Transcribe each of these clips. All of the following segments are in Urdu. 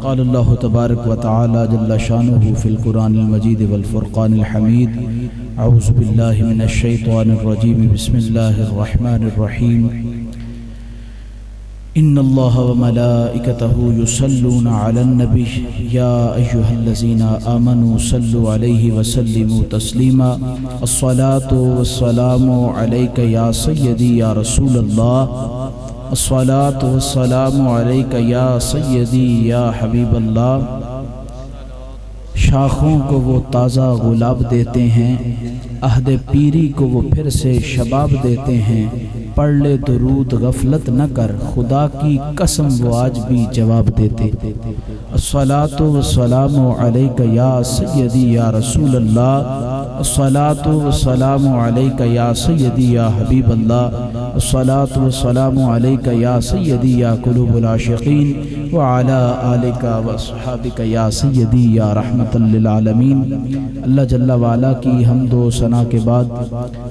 قال اللہ تبارک و تعالی جل شانہ فی القرآن المجید والفرقان الحمید اعوذ باللہ من الشیطان الرجیم بسم اللہ الرحمن الرحیم ان اللہ وملائکتہ یصلون علی النبی یا ایہا الذین آمنوا صلوا علیہ وسلموا تسلیما الصلاة والسلام علیک یا سیدی یا رسول اللہ الصلاة والسلام علیک یا سیدی یا حبیب اللہ۔ شاخوں کو وہ تازہ گلاب دیتے ہیں، عہد پیری کو وہ پھر سے شباب دیتے ہیں، پڑھ لے درود غفلت نہ کر، خدا کی قسم وہ آج بھی جواب دیتے۔ الصلاۃ والسلام علیک یا سیدی یا رسول اللہ، الصلاۃ والسلام علیک یا سیدی یا حبیب اللہ، الصلاۃ والسلام علیک یا سیدی یا قلوب العاشقین وعلی آلک واصحابک یا سیدی یا رحمت للعالمین۔ اللہ جل وعلا کی حمد و ثنا کے بعد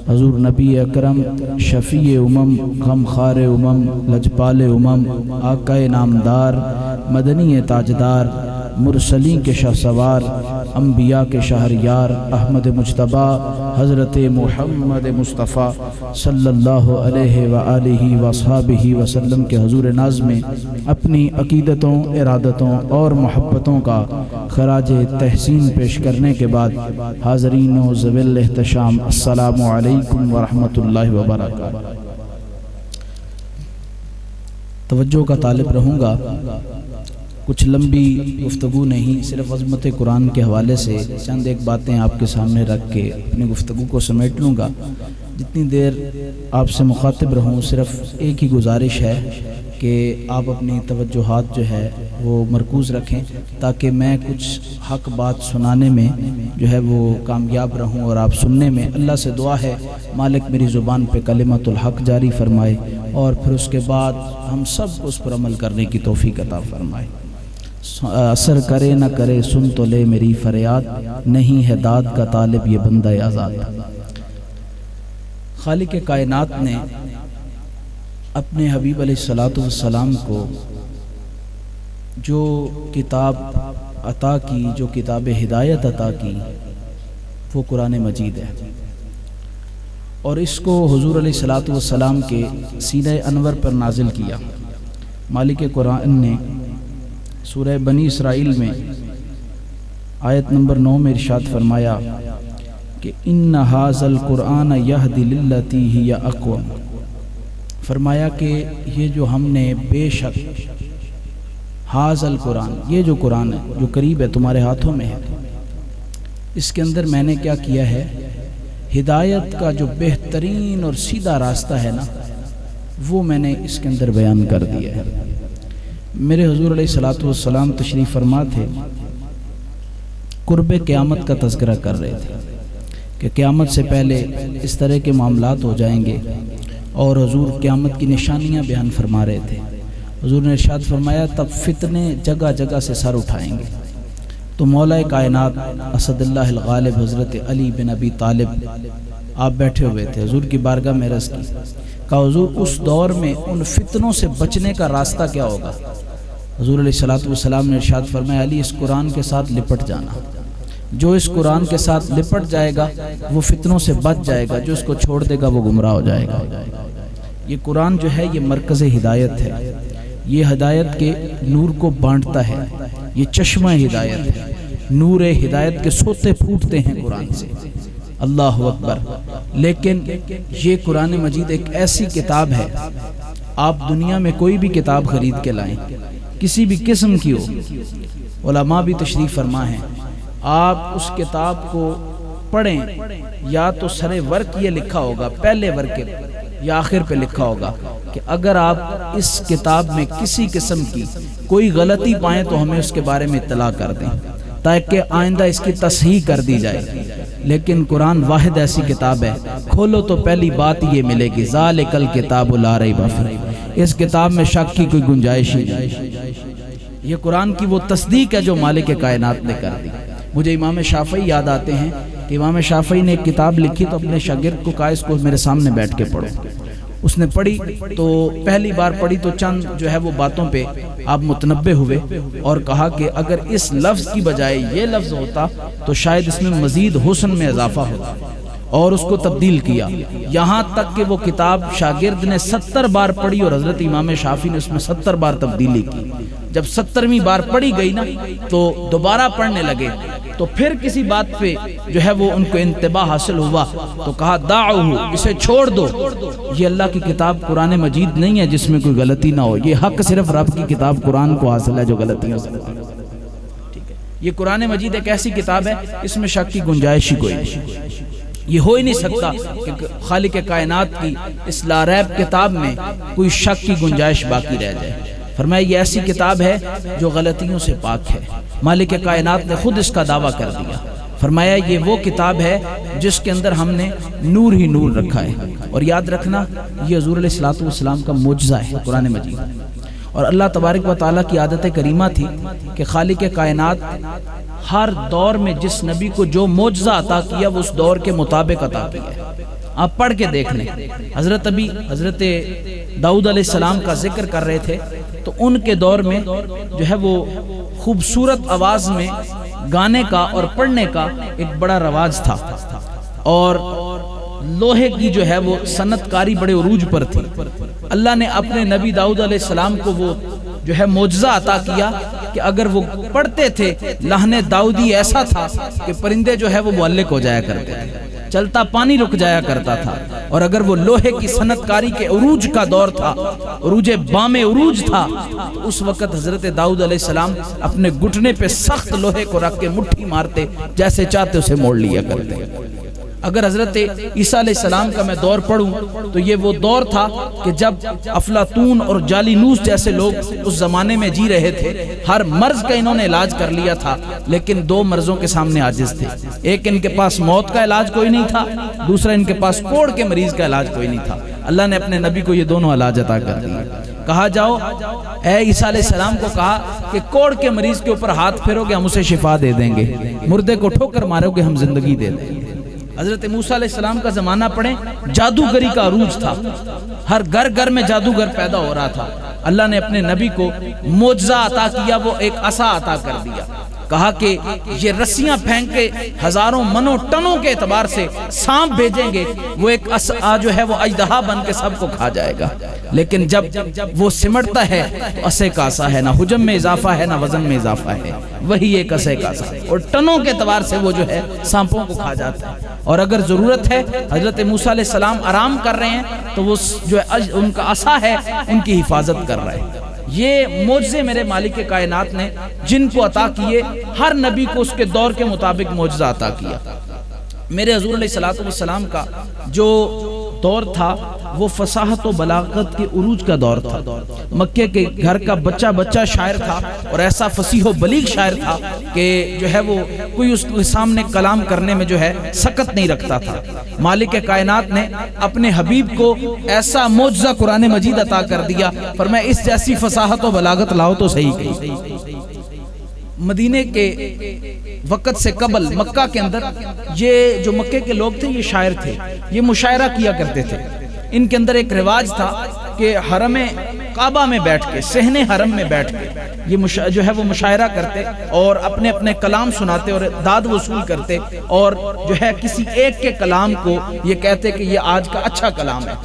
حضور نبی اکرم شفیع امم، غمخوار امم، لجپال امم، آقا نامدار، مدنی تاجدار، مرسلین کے شاہ سوار، انبیاء کے شہریار، احمد مجتبیٰ حضرت محمد مصطفیٰ صلی اللہ علیہ وآلہ وصحبہ وسلم کے حضور ناز میں اپنی عقیدتوں، ارادتوں اور محبتوں کا خراج تحسین پیش کرنے کے بعد حاضرین و ذوی الاحتشام السلام علیکم ورحمۃ اللہ وبرکاتہ۔ توجہ کا طالب رہوں گا، کچھ لمبی گفتگو نہیں، صرف عظمت قرآن کے حوالے سے چند ایک باتیں آپ کے سامنے رکھ کے اپنی گفتگو کو سمیٹ لوں گا۔ جتنی دیر آپ سے مخاطب رہوں، صرف ایک ہی گزارش ہے کہ آپ اپنی توجہات جو ہے وہ مرکوز رکھیں تاکہ میں کچھ حق بات سنانے میں جو ہے وہ کامیاب رہوں، اور آپ سننے میں اللہ سے دعا ہے مالک میری زبان پہ کلمت الحق جاری فرمائے، اور پھر اس کے بعد ہم سب کو اس پر عمل کرنے کی توفیق عطا فرمائے۔ اثر کرے نہ کرے سن تو لے میری فریاد، نہیں ہے داد کا طالب یہ بندہ آزاد۔ خالق کائنات نے اپنے حبیب علیہ السلام کو جو کتاب عطا کی، جو کتاب ہدایت عطا کی، وہ قرآن مجید ہے، اور اس کو حضور علیہ السلام کے سینہ انور پر نازل کیا۔ مالک قرآن نے سورہ بنی اسرائیل میں آیت نمبر 9 میں ارشاد فرمایا کہ ان ھذا القرآن یہدی للتی ہی اقوم، فرمایا کہ یہ جو ہم نے بے شک ھذا القرآن، یہ جو قرآن ہے جو قریب ہے تمہارے ہاتھوں میں ہے، اس کے اندر میں نے کیا کیا ہے، ہدایت کا جو بہترین اور سیدھا راستہ ہے نا، وہ میں نے اس کے اندر بیان کر دیا ہے۔ میرے حضور علیہ السلام تشریف فرما تھے، قرب قیامت کا تذکرہ کر رہے تھے کہ قیامت سے پہلے اس طرح کے معاملات ہو جائیں گے، اور حضور قیامت کی نشانیاں بیان فرما رہے تھے۔ حضور نے ارشاد فرمایا تب فتنے جگہ جگہ سے سر اٹھائیں گے، تو مولا کائنات اسد اللہ الغالب حضرت علی بن ابی طالب آپ بیٹھے ہوئے تھے، حضور کی بارگاہ میں عرض کی، کہا حضور اس دور میں ان فتنوں سے بچنے کا راستہ کیا ہوگا؟ حضور علیہ السلام نے ارشاد فرمایا علی اس قرآن کے ساتھ لپٹ جانا، جو اس قرآن کے ساتھ لپٹ جائے گا وہ فتنوں سے بچ جائے گا، جو اس کو چھوڑ دے گا وہ گمراہ ہو جائے گا۔ یہ قرآن جو ہے یہ مرکز ہدایت ہے، یہ ہدایت کے نور کو بانٹتا ہے، یہ چشمہ ہدایت ہے، نور ہدایت کے سوتے پھوٹتے ہیں قرآن سے، اللہ اکبر۔ لیکن یہ قرآن مجید ایک ایسی کتاب ہے، آپ دنیا میں کوئی بھی کتاب خرید کے لائیں، کسی بھی قسم کی ہو، علماء بھی تشریف فرما ہیں، آپ اس کتاب کو پڑھیں، یا تو سر ورق یہ لکھا ہوگا پہلے ورق یا آخر پہ لکھا ہوگا کہ اگر آپ اس کتاب میں کسی قسم کی کوئی غلطی پائیں تو ہمیں اس کے بارے میں اطلاع کر دیں تاکہ آئندہ اس کی تصحیح کر دی جائے۔ لیکن قرآن واحد ایسی کتاب ہے، کھولو تو پہلی بات یہ ملے گی ذالک الکتاب لا ریب فیہ، اس کتاب میں شک کی کوئی گنجائش ہی نہیں۔ یہ قرآن کی وہ تصدیق ہے جو مالک کائنات نے کر دی۔ مجھے امام شافعی یاد آتے ہیں کہ امام شافعی نے ایک کتاب لکھی تو اپنے شاگرد کو کہا اس کو میرے سامنے بیٹھ کے پڑھو۔ اس نے پڑھی تو پہلی بار پڑھی تو چند جو ہے وہ باتوں پہ آپ متنبہ ہوئے اور کہا کہ اگر اس لفظ کی بجائے یہ لفظ ہوتا تو شاید اس میں مزید حسن میں اضافہ ہوتا، اور اس کو تبدیل کیا، یہاں تک کہ وہ کتاب شاگرد نے 70 بار پڑھی اور حضرت امام شافعی نے اس میں 70 بار تبدیلی کی۔ جب 70ویں بار پڑھی گئی نا تو دوبارہ پڑھنے لگے، تو پھر کسی بات پہ جو ہے وہ ان کو انتباہ حاصل ہوا تو کہا دعوہ، اسے چھوڑ دو، یہ اللہ کی کتاب قرآن مجید نہیں ہے جس میں کوئی غلطی نہ ہو، یہ حق صرف رب کی کتاب قرآن کو حاصل ہے جو غلطیوں سے۔ یہ قرآن مجید ایک ایسی کتاب ہے اس میں شک کی گنجائش ہی کوئی نہیں، یہ ہو ہی نہیں سکتا کہ خالق کائنات کی اس لا ریب کتاب میں کوئی شک کی گنجائش باقی رہ جائے۔ فرمایا یہ ایسی کتاب ہے جو غلطیوں سے پاک ہے، مالک کائنات نے خود اس کا دعویٰ کر دیا۔ فرمایا یہ وہ کتاب ہے جس کے اندر ہم نے نور ہی نور رکھا ہے، اور یاد رکھنا یہ حضور علیہ الصلوۃ والسلام کا معجزہ ہے قرآن مجید، اور اللہ تبارک و تعالیٰ کی عادت کریمہ تھی کہ خالق کائنات ہر دور میں جس نبی کو جو معجزہ عطا کیا وہ اس دور کے مطابق عطا کیا ہے۔ آپ پڑھ کے دیکھ لیں، حضرت داؤد علیہ السلام کا ذکر کر رہے تھے تو ان کے دور میں جو ہے وہ خوبصورت آواز میں گانے کا اور پڑھنے کا ایک بڑا رواج تھا، اور لوہے کی جو ہے وہ صنعت کاری بڑے عروج پر تھی۔ اللہ نے اپنے نبی داؤد علیہ السلام کو وہ جو ہے معجزہ عطا کیا کہ اگر وہ پڑھتے تھے لحن داؤدی ایسا تھا کہ پرندے جو ہے وہ معلق ہو جایا کرتے تھے، چلتا پانی رک جایا کرتا تھا، اور اگر وہ لوہے کی صنعت کاری کے عروج کا دور تھا، عروج بام عروج تھا، تو اس وقت حضرت داؤد علیہ السلام اپنے گھٹنے پہ سخت لوہے کو رکھ کے مٹھی مارتے، جیسے چاہتے اسے موڑ لیا کرتے۔ اگر حضرت عیسیٰ علیہ السلام کا میں دور پڑھوں تو یہ وہ دور تھا کہ جب افلاطون اور جالینوس جیسے لوگ اس زمانے میں جی رہے تھے، ہر مرض کا انہوں نے علاج کر لیا تھا، لیکن دو مرضوں کے سامنے عاجز تھے، ایک ان کے پاس موت کا علاج کوئی نہیں تھا، دوسرا ان کے پاس کوڑ کے مریض کا علاج کوئی نہیں تھا۔ اللہ نے اپنے نبی کو یہ دونوں علاج عطا کر دیا۔ کہا جاؤ اے عیسیٰ علیہ السلام کو کہا کہ کوڑ کے مریض کے اوپر ہاتھ پھیرو گے ہم اسے شفا دے دیں گے، مردے کو ٹھوکر مارو گے ہم زندگی دے دیں گے۔ حضرت موسیٰ علیہ السلام کا زمانہ پڑھیں، جادوگری کا عروج تھا، ہر گھر گھر میں جادوگر پیدا ہو رہا تھا۔ اللہ نے اپنے نبی کو معجزہ عطا کیا، وہ ایک عصا عطا کر دیا، کہا کہ یہ رسیاں پھینک کے ہزاروں منوں ٹنوں کے اعتبار سے سانپ بھیجیں گے، وہ ایک عصا جو ہے وہ اژدہا بن کے سب کو کھا جائے گا، لیکن جب وہ سمٹتا ہے تو عصے کا عصا ہے، نہ حجم میں اضافہ ہے نہ وزن میں اضافہ ہے، وہی ایک عصے کا عصا، اور ٹنوں کے اعتبار سے وہ جو ہے سانپوں کو کھا جاتا ہے۔ اور اگر ضرورت ہے حضرت موسیٰ علیہ السلام آرام کر رہے ہیں تو وہ جو ان کا عصا ہے ان کی حفاظت کر رہا ہے۔ یہ معجزے میرے مالک کائنات نے جن کو عطا کیے، ہر نبی کو اس کے دور کے مطابق معجزہ عطا کیا۔ میرے حضور علیہ الصلوۃ والسلام کا جو دور تھا وہ فصاحت و بلاغت کے عروج کا دور تھا، مکے کے گھر کا بچہ بچہ شاعر تھا، اور ایسا فصیح و بلیغ شاعر تھا کہ جو ہے وہ کوئی اس کے سامنے کلام کرنے میں جو ہے سکت نہیں رکھتا تھا۔ مالک کائنات نے اپنے حبیب کو ایسا معجزہ قرآن مجید عطا کر دیا، فرمایا اس جیسی فصاحت و بلاغت لاؤ تو صحیح۔ مدینے کے وقت سے قبل مکہ کے اندر یہ جو مکے کے لوگ تھے یہ شاعر تھے، یہ مشاعرہ کیا کرتے تھے۔ ان کے اندر ایک رواج تھا کہ حرم کعبہ میں بیٹھ کے، صحن حرم میں بیٹھ کے یہ جو ہے وہ مشاعرہ کرتے اور اپنے اپنے کلام سناتے اور داد وصول کرتے، اور جو ہے کسی ایک کے کلام کو یہ کہتے کہ یہ آج کا اچھا کلام ہے۔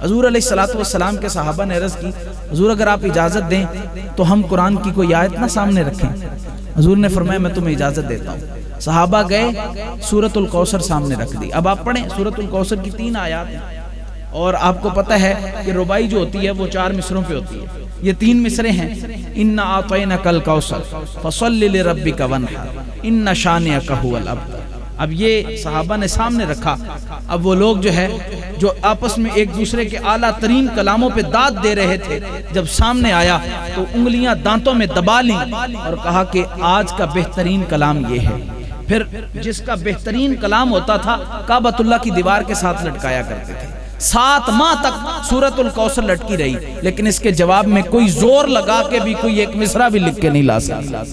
حضور علیہ الصلوۃ والسلام کے صحابہ نے عرض کی، حضور اگر آپ اجازت دیں تو ہم قرآن کی کوئی آیت نہ سامنے رکھیں۔ حضور نے فرمایا میں تمہیں اجازت دیتا ہوں۔ صحابہ گئے، سورۃ الکوثر سامنے رکھ دی۔ اب آپ پڑھیں، سورۃ الکوثر کی 3 آیات ہیں، اور آپ کو پتہ ہے کہ ربائی جو ہوتی ہے وہ 4 مصروں پہ ہوتی ہے، یہ 3 مصرے ہیں۔ اِنَّا أَعْطَيْنَاكَ الْكَوْثَرَ فَصَلِّ لِرَبِّكَ وَانْحَرْ إِنَّ شَانِئَكَ هُوَ الْأَبْتَرُ۔ اب یہ صحابہ نے سامنے رکھا، اب وہ لوگ جو ہے جو آپس میں ایک دوسرے کے اعلیٰ ترین کلاموں پہ داد دے رہے تھے، جب سامنے آیا تو انگلیاں دانتوں میں دبا لیں اور کہا کہ آج کا بہترین کلام یہ ہے۔ پھر جس کا بہترین کلام ہوتا تھا کعبۃ اللہ کی دیوار کے ساتھ لٹکایا کرتے تھے۔ 7 ماہ تک سورۃ الکوثر لٹکی رہی، لیکن اس کے جواب میں کوئی زور لگا کے بھی کوئی ایک مصرع بھی لکھ کے نہیں لا سکا۔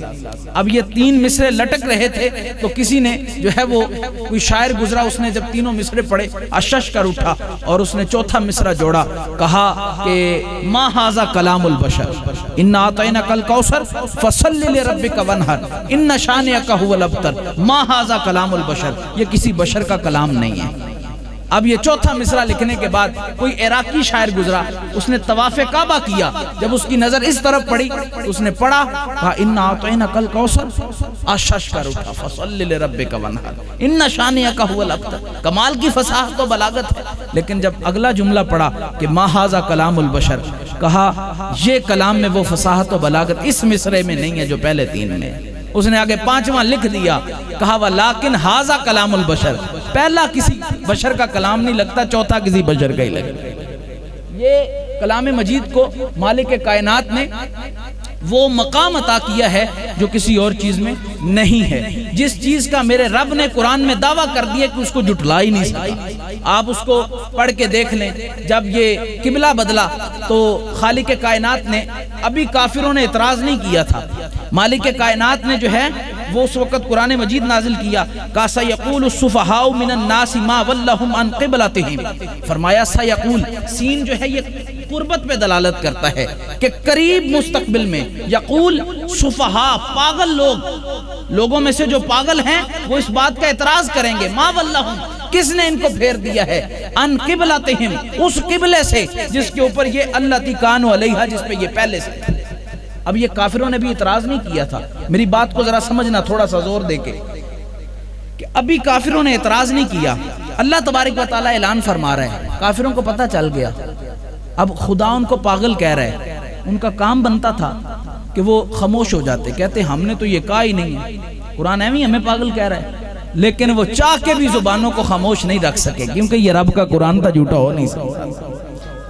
اب یہ 3 مصرے لٹک رہے تھے تو کسی نے جو ہے وہ کوئی شاعر گزرا، اس نے جب تینوں مصرے پڑھے اشش کر اٹھا اور اس نے چوتھا مصرع جوڑا، کہا کہ ما ھذا کلام البشر انا اعطیناک الکوثر فصل لربک وانحر ان شانئک ھو الابتر۔ ما ھذا کلام البشر، یہ کسی بشر کا کلام نہیں ہے۔ اب یہ چوتھا مصرع لکھنے کے بعد کوئی عراقی شاعر گزرا، اس نے طواف کعبہ کیا، جب اس کی نظر اس طرف پڑی اس نے پڑھا، کہا انا اعطیناک الکوثر، اشش کر اٹھا فصل لربک وانحر ان شانئک ھو الابتر۔ کمال کی فصاحت و بلاغت ہے، لیکن جب اگلا جملہ پڑھا کہ ما ھذا کلام البشر، کہا یہ کلام میں وہ فصاحت و بلاغت اس مصرے میں نہیں ہے جو پہلے 3 میں۔ اس نے آگے 5واں لکھ دیا، کہا ولیکن ھذا کلام البشر، پہلا کسی بشر کا کلام نہیں لگتا، چوتھا کسی بشر کا ہی لگتا۔ یہ کلام مجید کو مالک کائنات نے وہ مقام عطا کیا ہے جو کسی اور چیز میں نہیں ہے۔ جس چیز کا میرے رب نے قرآن میں دعویٰ کر دیا کہ اس کو جھٹلا ہی نہیں سکتا۔ آپ اس کو پڑھ کے دیکھ لیں، جب یہ قبلہ بدلا تو خالق کائنات نے، ابھی کافروں نے اعتراض نہیں کیا تھا، مالک کائنات نے جو ہے وہ اس وقت قرآن مجید نازل کیا، کہا سیقول السفہاء من الناس ما ولہم عن قبلتہم، فرمایا سیقول، سین جو ہے یہ قربت پہ دلالت کرتا ہے کہ قریب مستقبل میں، یقول سفہاء، پاگل لوگوں میں سے جو پاگل ہیں وہ اس بات کا اعتراض کریں گے، ما ولہم، کس نے ان کو پھیر دیا ہے، ان قبلتہم، اس قبلے سے جس کے اوپر یہ التی کانوا علیہا، جس پہ یہ پہلے سے تھے۔ اب یہ کافروں نے بھی اعتراض نہیں کیا تھا، میری بات کو ذرا سمجھنا تھوڑا سا زور دے کے، کہ ابھی کافروں نے اعتراض نہیں کیا، اللہ تبارک و تعالیٰ اعلان فرما رہے ہیں، کافروں کو پتہ چل گیا، اب خدا ان کو پاگل کہہ رہے ہیں، ان کا کام بنتا تھا کہ وہ خاموش ہو جاتے، کہتے ہم نے تو یہ کہا ہی نہیں ہے، قرآن ایویں ہمیں پاگل کہہ رہا ہے، لیکن وہ چاہ کے بھی زبانوں کو خاموش نہیں رکھ سکے، کیونکہ یہ رب کا قرآن تھا، جھوٹا ہو نہیں سکتا۔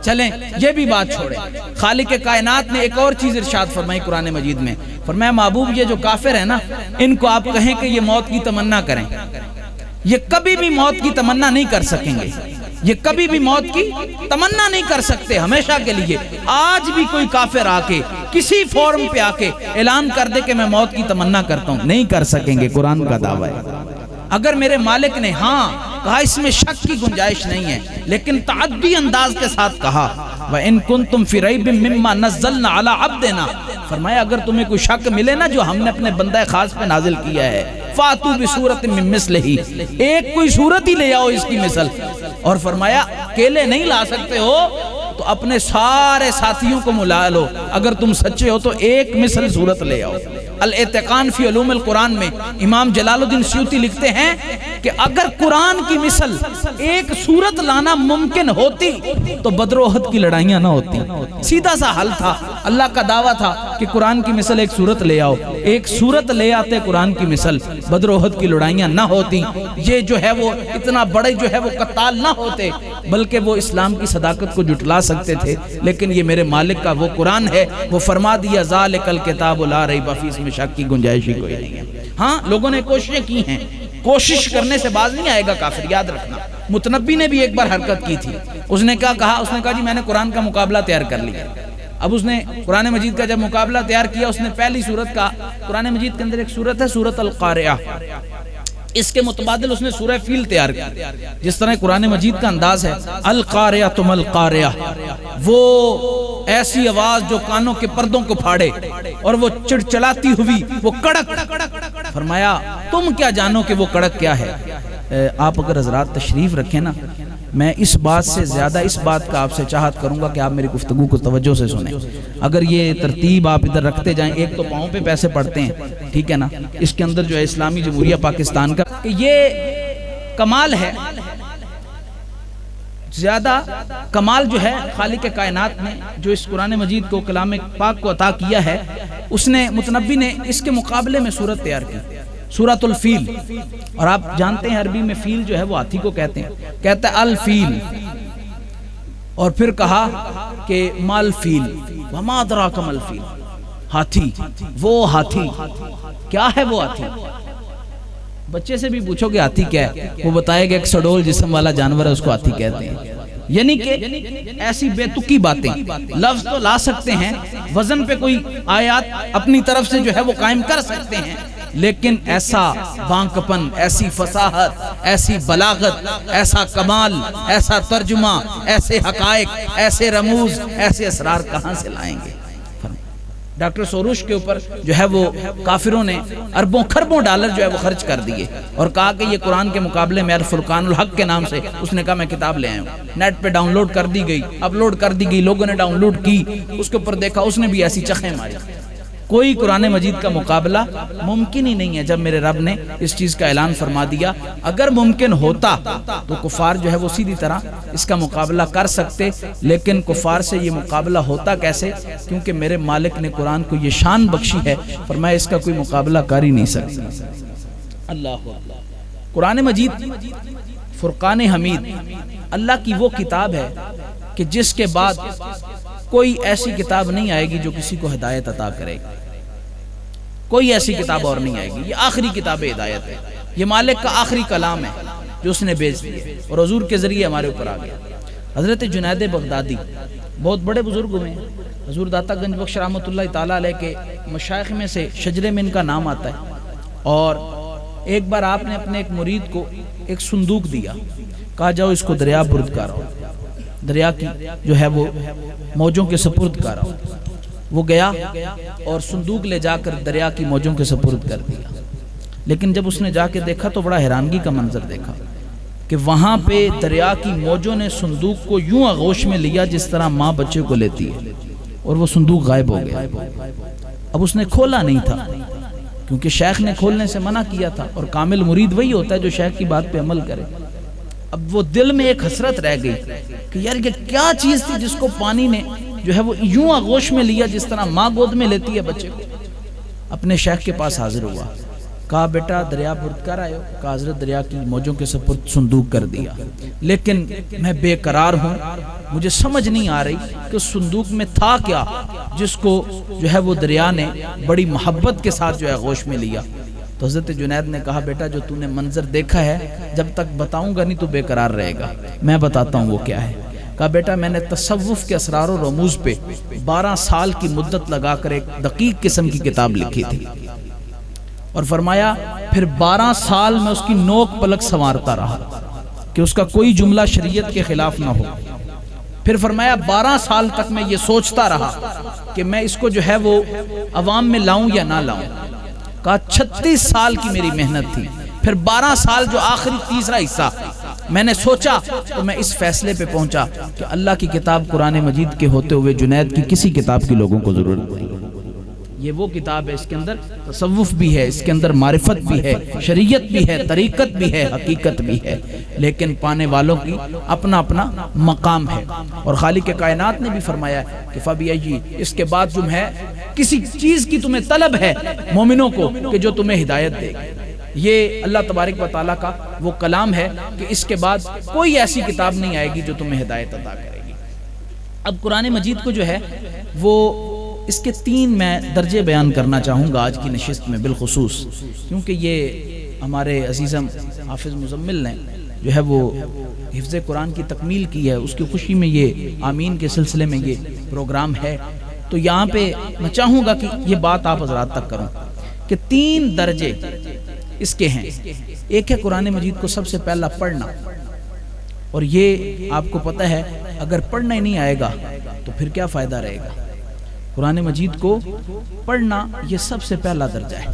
چلیں یہ بھی بات چھوڑیں، خالق کائنات نے ایک اور چیز ارشاد فرمائی قرآن مجید میں، فرمایا محبوب یہ جو کافر ہیں نا، ان کو آپ کہیں کہ یہ موت کی تمنا کریں، یہ کبھی بھی موت کی تمنا نہیں کر سکیں گے، یہ کبھی بھی موت کی تمنا نہیں کر سکتے ہمیشہ کے لیے۔ آج بھی کوئی کافر آ کے کسی فورم پہ آ کے اعلان کر دے کہ میں موت کی تمنا کرتا ہوں، نہیں کر سکیں گے، قرآن کا دعویٰ ہے۔ اگر میرے مالک نے ہاں کہا، اس میں شک کی گنجائش نہیں ہے، لیکن تعدی انداز کے ساتھ کہا، وَإِن كُنتُمْ فِي رَيْبٍ مِّمَّا نَزَّلْنَا عَلَىٰ عَبْدِنَا، فرمایا اگر تمہیں کوئی شک ملے نا جو ہم نے اپنے بندہ خاص پہ نازل کیا ہے، فَاتُوا بِسُورَةٍ مِّن مِّثْلِهِ، ایک کوئی صورت ہی لے آؤ اس کی مثل، اور فرمایا اکیلے نہیں لا سکتے ہو تو اپنے سارے ساتھیوں کو ملا لو، اگر تم سچے ہو تو ایک مثل صورت لے آؤ۔ الاتقان فی علوم القرآن میں امام جلال الدین سیوطی لکھتے ہیں کہ اگر قرآن کی مثل ایک صورت لانا ممکن ہوتی تو بدر و احد کی لڑائیاں نہ ہوتی، سیدھا سا حل تھا، اللہ کا دعویٰ تھا کہ قرآن کی مثل ایک صورت لے آؤ، ایک صورت لے آتے قرآن کی مثل، بدر و احد کی لڑائیاں نہ ہوتی، یہ جو ہے وہ اتنا بڑے جو ہے وہ قتال نہ ہوتے، بلکہ وہ اسلام کی صداقت کو جھٹلا سکتے تھے، لیکن یہ میرے مالک کا وہ قرآن ہے، وہ فرما دیا ذالک الکتاب لا ریب فیہ، اس میں شک کی گنجائش ہی کوئی نہیں ہے۔ ہاں لوگوں نے کوششیں کی ہیں، کوشش کرنے سے باز نہیں آئے گا کافر، یاد رکھنا۔ متنبی نے بھی ایک بار حرکت کی تھی، اس نے کیا کہا، اس نے کہا جی میں نے قرآن کا مقابلہ تیار کر لیا۔ اب اس نے قرآن مجید کا جب مقابلہ تیار کیا، اس نے پہلی سورت کا، قرآن مجید کے اندر ایک سورت ہے سورت القارعہ، اس کے متبادل اس نے سورہ فیل تیار کی، جس طرح قرآن مجید کا انداز ہے، القارعہ تم القارعہ، وہ ایسی آواز جو کانوں کے پردوں کو پھاڑے اور وہ چڑچڑاتی ہوئی وہ کڑک، فرمایا تم کیا جانو کہ وہ کڑک کیا ہے۔ آپ اگر حضرات تشریف رکھیں نا، میں اس بات سے زیادہ اس بات کا آپ سے چاہت کروں گا کہ آپ میری گفتگو کو توجہ سے سنیں۔ اگر یہ ترتیب آپ ادھر رکھتے جائیں، ایک تو پاؤں پہ پیسے پڑتے ہیں، ٹھیک ہے نا، اس کے اندر جو ہے اسلامی جمہوریہ پاکستان کا، کہ یہ کمال ہے، زیادہ کمال جو ہے خالق کائنات نے جو اس قرآن مجید کو کلام پاک کو عطا کیا ہے، اس نے متنبی نے اس کے مقابلے میں سورت تیار کی، سورۃ الفیل، اور آپ جانتے ہیں عربی میں فیل جو ہے وہ ہاتھی کو کہتے ہیں، کہتا ہے الفیل، اور پھر کہا کہ مال فیل وما ادراک مل فیل، ہاتھی، وہ ہاتھی کیا ہے، وہ ہاتھی، بچے سے بھی پوچھو کہ ہاتھی کیا ہے، وہ بتائے گا ایک سڈول جسم والا جانور ہے، اس کو ہاتھی کہتے ہیں۔ یعنی کہ ایسی بے تکی باتیں، لفظ تو لا سکتے ہیں، وزن پہ کوئی آیات اپنی طرف سے جو ہے وہ قائم کر سکتے ہیں، لیکن ایسا بانکپن، ایسی فصاحت، ایسی بلاغت، ایسا کمال، ایسا ترجمہ، ایسے حقائق، ایسے رموز، ایسے اسرار کہاں سے لائیں گے؟ ڈاکٹر سوروش کے اوپر جو ہے وہ کافروں نے اربوں خربوں ڈالر جو ہے وہ خرچ کر دیے اور کہا کہ یہ قرآن کے مقابلے میں الفرقان الحق کے نام سے، اس نے کہا میں کتاب لے آیا ہوں، نیٹ پہ ڈاؤن لوڈ کر دی گئی، اپلوڈ کر دی گئی، لوگوں نے ڈاؤن لوڈ کی، اس کے اوپر دیکھا، اس نے بھی ایسی چخیں ماری۔ کوئی قرآن مجید کا مقابلہ ممکن ہی نہیں ہے جب میرے رب نے اس چیز کا اعلان فرما دیا۔ اگر ممکن ہوتا تو کفار جو ہے وہ سیدھی طرح اس کا مقابلہ کر سکتے، لیکن کفار سے یہ مقابلہ ہوتا کیسے؟ کیونکہ میرے مالک نے قرآن کو یہ شان بخشی ہے، فرمایا اس کا کوئی مقابلہ کر ہی نہیں سکتا۔ اللہ قرآن مجید فرقان حمید اللہ کی وہ کتاب ہے کہ جس کے بعد کوئی ایسی کتاب نہیں آئے گی جو کسی کو ہدایت عطا کرے گی، کوئی ایسی کتاب اور نہیں آئے گی۔ یہ آخری کتاب ہدایت ہے، یہ مالک کا آخری کلام ہے جو اس نے بھیج دیا اور حضور کے ذریعے ہمارے اوپر آ گیا۔ حضرت جنید بغدادی بہت بڑے بزرگ ہوئے ہیں، حضور داتا گنج بخش رحمۃ اللہ تعالیٰ علیہ کے مشائخ میں سے شجرے میں ان کا نام آتا ہے، اور ایک بار آپ نے اپنے ایک مرید کو ایک صندوق دیا، کہا جاؤ اس کو دریا برد کراؤ، دریا کی جو ہے وہ موجوں کے سپرد کراؤ۔ وہ گیا اور صندوق لے جا کر دریا کی موجوں کے سپرد کر دیا، لیکن جب اس نے جا کے دیکھا تو بڑا حیرانگی کا منظر دیکھا کہ وہاں پہ دریا کی موجوں نے صندوق کو یوں آغوش میں لیا جس طرح ماں بچے کو لیتی ہے، اور وہ صندوق غائب ہو گیا۔ اب اس نے کھولا نہیں تھا کیونکہ شیخ نے کھولنے سے منع کیا تھا، اور کامل مرید وہی ہوتا ہے جو شیخ کی بات پہ عمل کرے۔ اب وہ دل میں ایک حسرت رہ گئی کہ یار یہ کیا چیز تھی جس کو پانی نے جو ہے وہ یوں آغوش میں لیا جس طرح ماں گود میں لیتی ہے بچے کو۔ اپنے شیخ کے پاس حاضر ہوا، کہا بیٹا دریا برد کر آئے ہو؟ کہا حضرت دریا کی موجوں کے سپرد صندوق کر دیا، لیکن میں بے قرار ہوں، مجھے سمجھ نہیں آ رہی کہ صندوق میں تھا کیا جس کو جو ہے وہ دریا نے بڑی محبت کے ساتھ جو ہے آغوش میں لیا۔ تو حضرت جنید نے کہا بیٹا جو تو نے منظر دیکھا ہے جب تک بتاؤں گا نہیں تو بے قرار رہے گا، میں بتاتا ہوں وہ کیا ہے۔ کہا بیٹا میں نے تصوف کے اسرار و رموز پہ 12 سال کی مدت لگا کر ایک دقیق قسم کی کتاب لکھی تھی، اور فرمایا پھر 12 سال میں اس کی نوک پلک سنوارتا رہا کہ اس کا کوئی جملہ شریعت کے خلاف نہ ہو۔ پھر فرمایا 12 سال تک میں یہ سوچتا رہا کہ میں اس کو جو ہے وہ عوام میں لاؤں یا نہ لاؤں۔ کہا 36 سال کی میری محنت تھی، پھر 12 سال جو آخری تیسرا حصہ میں نے سوچا تو میں اس فیصلے پہ پہنچا کہ اللہ کی کتاب قرآن مجید کے ہوتے ہوئے جنید کی کسی کتاب کی لوگوں کو ضرورت نہیں۔ یہ وہ کتاب ہے، اس کے اندر تصوف بھی ہے، اس کے اندر معرفت بھی ہے، شریعت بھی ہے، طریقت بھی ہے، حقیقت بھی ہے، لیکن پانے والوں کی اپنا اپنا مقام ہے۔ اور خالق کائنات نے بھی فرمایا کہ فَبِأَيِّ، اس کے بعد جو ہے کسی چیز کی تمہیں طلب ہے مومنوں کو کہ جو تمہیں ہدایت دے گی۔ یہ اللہ تبارک و تعالیٰ کا وہ کلام ہے کہ اس کے بعد کوئی ایسی کتاب نہیں آئے گی جو تمہیں ہدایت عطا کرے گی۔ اب قرآن مجید کو جو ہے وہ اس کے 3 میں درجے بیان کرنا چاہوں گا آج کی نشست میں بالخصوص، کیونکہ یہ ہمارے عزیزم حافظ مزمل نے جو ہے وہ حفظ قرآن کی تکمیل کی ہے، اس کی خوشی میں یہ آمین کے سلسلے میں یہ پروگرام ہے۔ تو یہاں پہ میں چاہوں گا کہ یہ بات آپ حضرات تک کروں کہ 3 درجے اس کے ہیں۔ ایک ہے قرآن مجید کو سب سے پہلا پڑھنا، اور یہ آپ کو پتہ ہے اگر پڑھنا ہی نہیں آئے گا تو پھر کیا فائدہ رہے گا۔ قرآن مجید کو پڑھنا یہ سب سے پہلا درجہ ہے،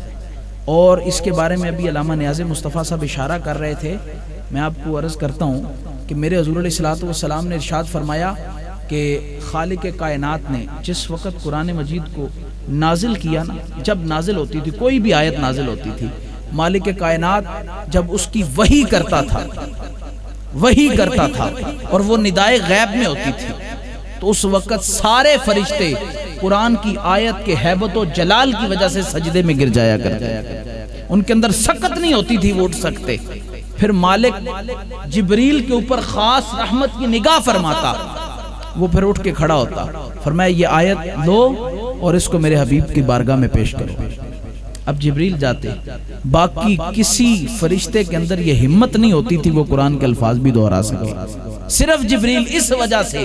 اور اس کے بارے میں ابھی علامہ نیاز مصطفیٰ صاحب اشارہ کر رہے تھے۔ میں آپ کو عرض کرتا ہوں کہ میرے حضور علیہ الصلوۃ والسلام نے ارشاد فرمایا کہ خالق کائنات نے جس وقت قرآن مجید کو نازل کیا نا، جب نازل ہوتی تھی کوئی بھی آیت نازل ہوتی تھی، مالک کائنات جب اس کی وحی کرتا تھا اور وہ ندائے غیب میں ہوتی تھی، تو اس وقت سارے فرشتے قرآن کی آیت کے ہیبت و جلال کی وجہ سے سجدے میں گر جایا کرتے، ان کے اندر سکت نہیں ہوتی تھی، وہ اٹھ سکتے۔ پھر مالک جبریل کے اوپر خاص رحمت کی نگاہ فرماتا، وہ پھر اٹھ کے کھڑا ہوتا، فرمایا یہ آیت لو اور اس کو میرے حبیب کی بارگاہ میں پیش کرو۔ اب جبریل جاتے، باقی کسی فرشتے کے اندر یہ ہمت نہیں ہوتی تھی وہ قرآن کے الفاظ بھی دہرا سکے۔ صرف جبریل اس وجہ سے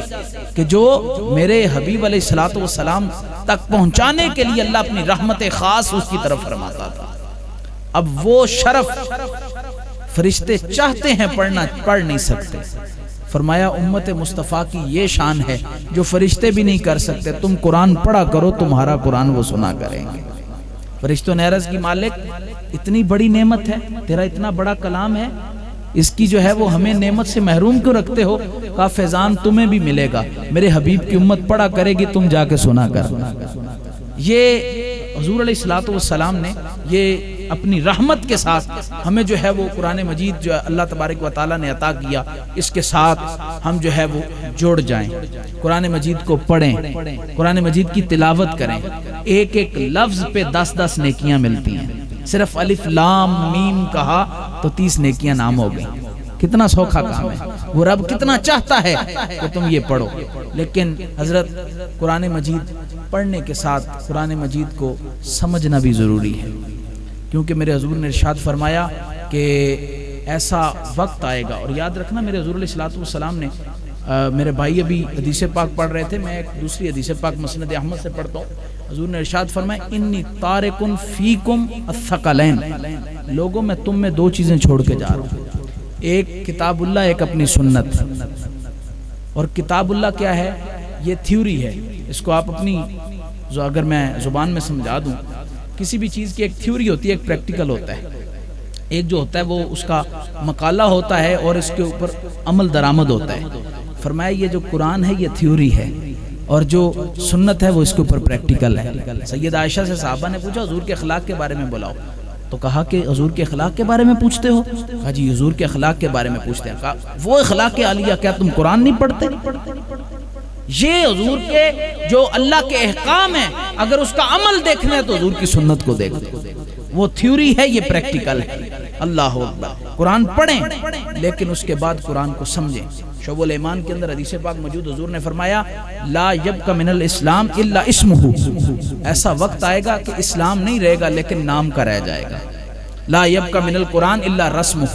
کہ جو میرے حبیب علیہ الصلوۃ والسلام تک پہنچانے کے لیے اللہ اپنی رحمت خاص اس کی طرف فرماتا تھا. اب وہ شرف فرشتے چاہتے ہیں پڑھنا، پڑھ نہیں سکتے. فرمایا امت مصطفیٰ کی یہ شان ہے جو فرشتے بھی نہیں کر سکتے، تم قرآن پڑھا کرو، تمہارا قرآن وہ سنا کریں گے. فرشتوں نے عرض کی مالک اتنی بڑی نعمت ہے، تیرا اتنا بڑا کلام ہے، اس کی جو ہے وہ ہمیں نعمت سے محروم کیوں رکھتے ہو؟ کہا فیضان تمہیں بھی ملے گا، میرے حبیب کی امت پڑھا کرے گی، تم جا کے سنا کر. یہ حضور علیہ الصلوۃ والسلام نے یہ اپنی رحمت کے ساتھ ہمیں جو ہے وہ قرآن مجید جو اللہ تبارک و تعالیٰ نے عطا کیا، اس کے ساتھ ہم جو ہے وہ جڑ جائیں، قرآن مجید کو پڑھیں، قرآن مجید کی تلاوت کریں. ایک ایک لفظ پہ 10 نیکیاں ملتی ہیں. صرف الف لام میم کہا تو 30 نیکیاں نام ہو گئی. کتنا سوکھا کام ہے. وہ رب کتنا چاہتا ہے کہ تم یہ پڑھو. لیکن حضرت قرآن مجید پڑھنے کے ساتھ قرآن مجید کو سمجھنا بھی ضروری ہے، کیونکہ میرے حضور نے ارشاد فرمایا کہ ایسا وقت آئے گا. اور یاد رکھنا میرے حضور علیہ الصلوۃ والسلام نے میرے بھائی ابھی حدیث پاک پڑھ رہے تھے، میں ایک دوسری حدیث پاک مسند احمد سے پڑھتا ہوں. حضور نے ارشاد فرمایا انی تارکن فیکم الثقلین، لوگوں میں تم میں 2 چیزیں چھوڑ کے جا رہا ہوں، ایک کتاب اللہ، ایک اپنی سنت. اور کتاب اللہ کیا ہے؟ یہ تھیوری ہے. اس کو آپ اپنی اگر میں زبان میں سمجھا دوں، کسی بھی چیز کی ایک تھیوری ہوتی ہے، ایک پریکٹیکل ہوتا ہے. ایک جو ہوتا ہے وہ اس کا مقالہ ہوتا ہے اور اس کے اوپر عمل درآمد ہوتا ہے. فرمایا یہ جو قرآن ہے یہ تھیوری ہے اور جو سنت ہے وہ اس کے اوپر پریکٹیکل ہے. سید عائشہ سے صحابہ نے پوچھا حضور کے اخلاق کے بارے میں بلاؤ، تو کہا کہ حضور کے اخلاق کے بارے میں پوچھتے ہو؟ کہا جی حضور کے اخلاق کے بارے میں پوچھتے ہیں. کہا وہ اخلاق عالیہ کیا تم قرآن نہیں پڑھتے؟ یہ حضور کے جو اللہ کے احکام ہیں، اگر اس کا عمل دیکھنا ہے تو حضور کی سنت کو دیکھو. وہ تھیوری ہے، یہ پریکٹیکل ہے. اللہ اکبر. قرآن پڑھیں لیکن اس کے بعد قرآن کو سمجھیں. شعب الایمان کے اندر حدیث پاک موجود، حضور نے فرمایا لا یبقى من الاسلام الا اسمہ، ایسا وقت آئے گا کہ اسلام نہیں رہے گا لیکن نام کا رہ جائے گا. لا یبقى من القرآن الا رسمہ،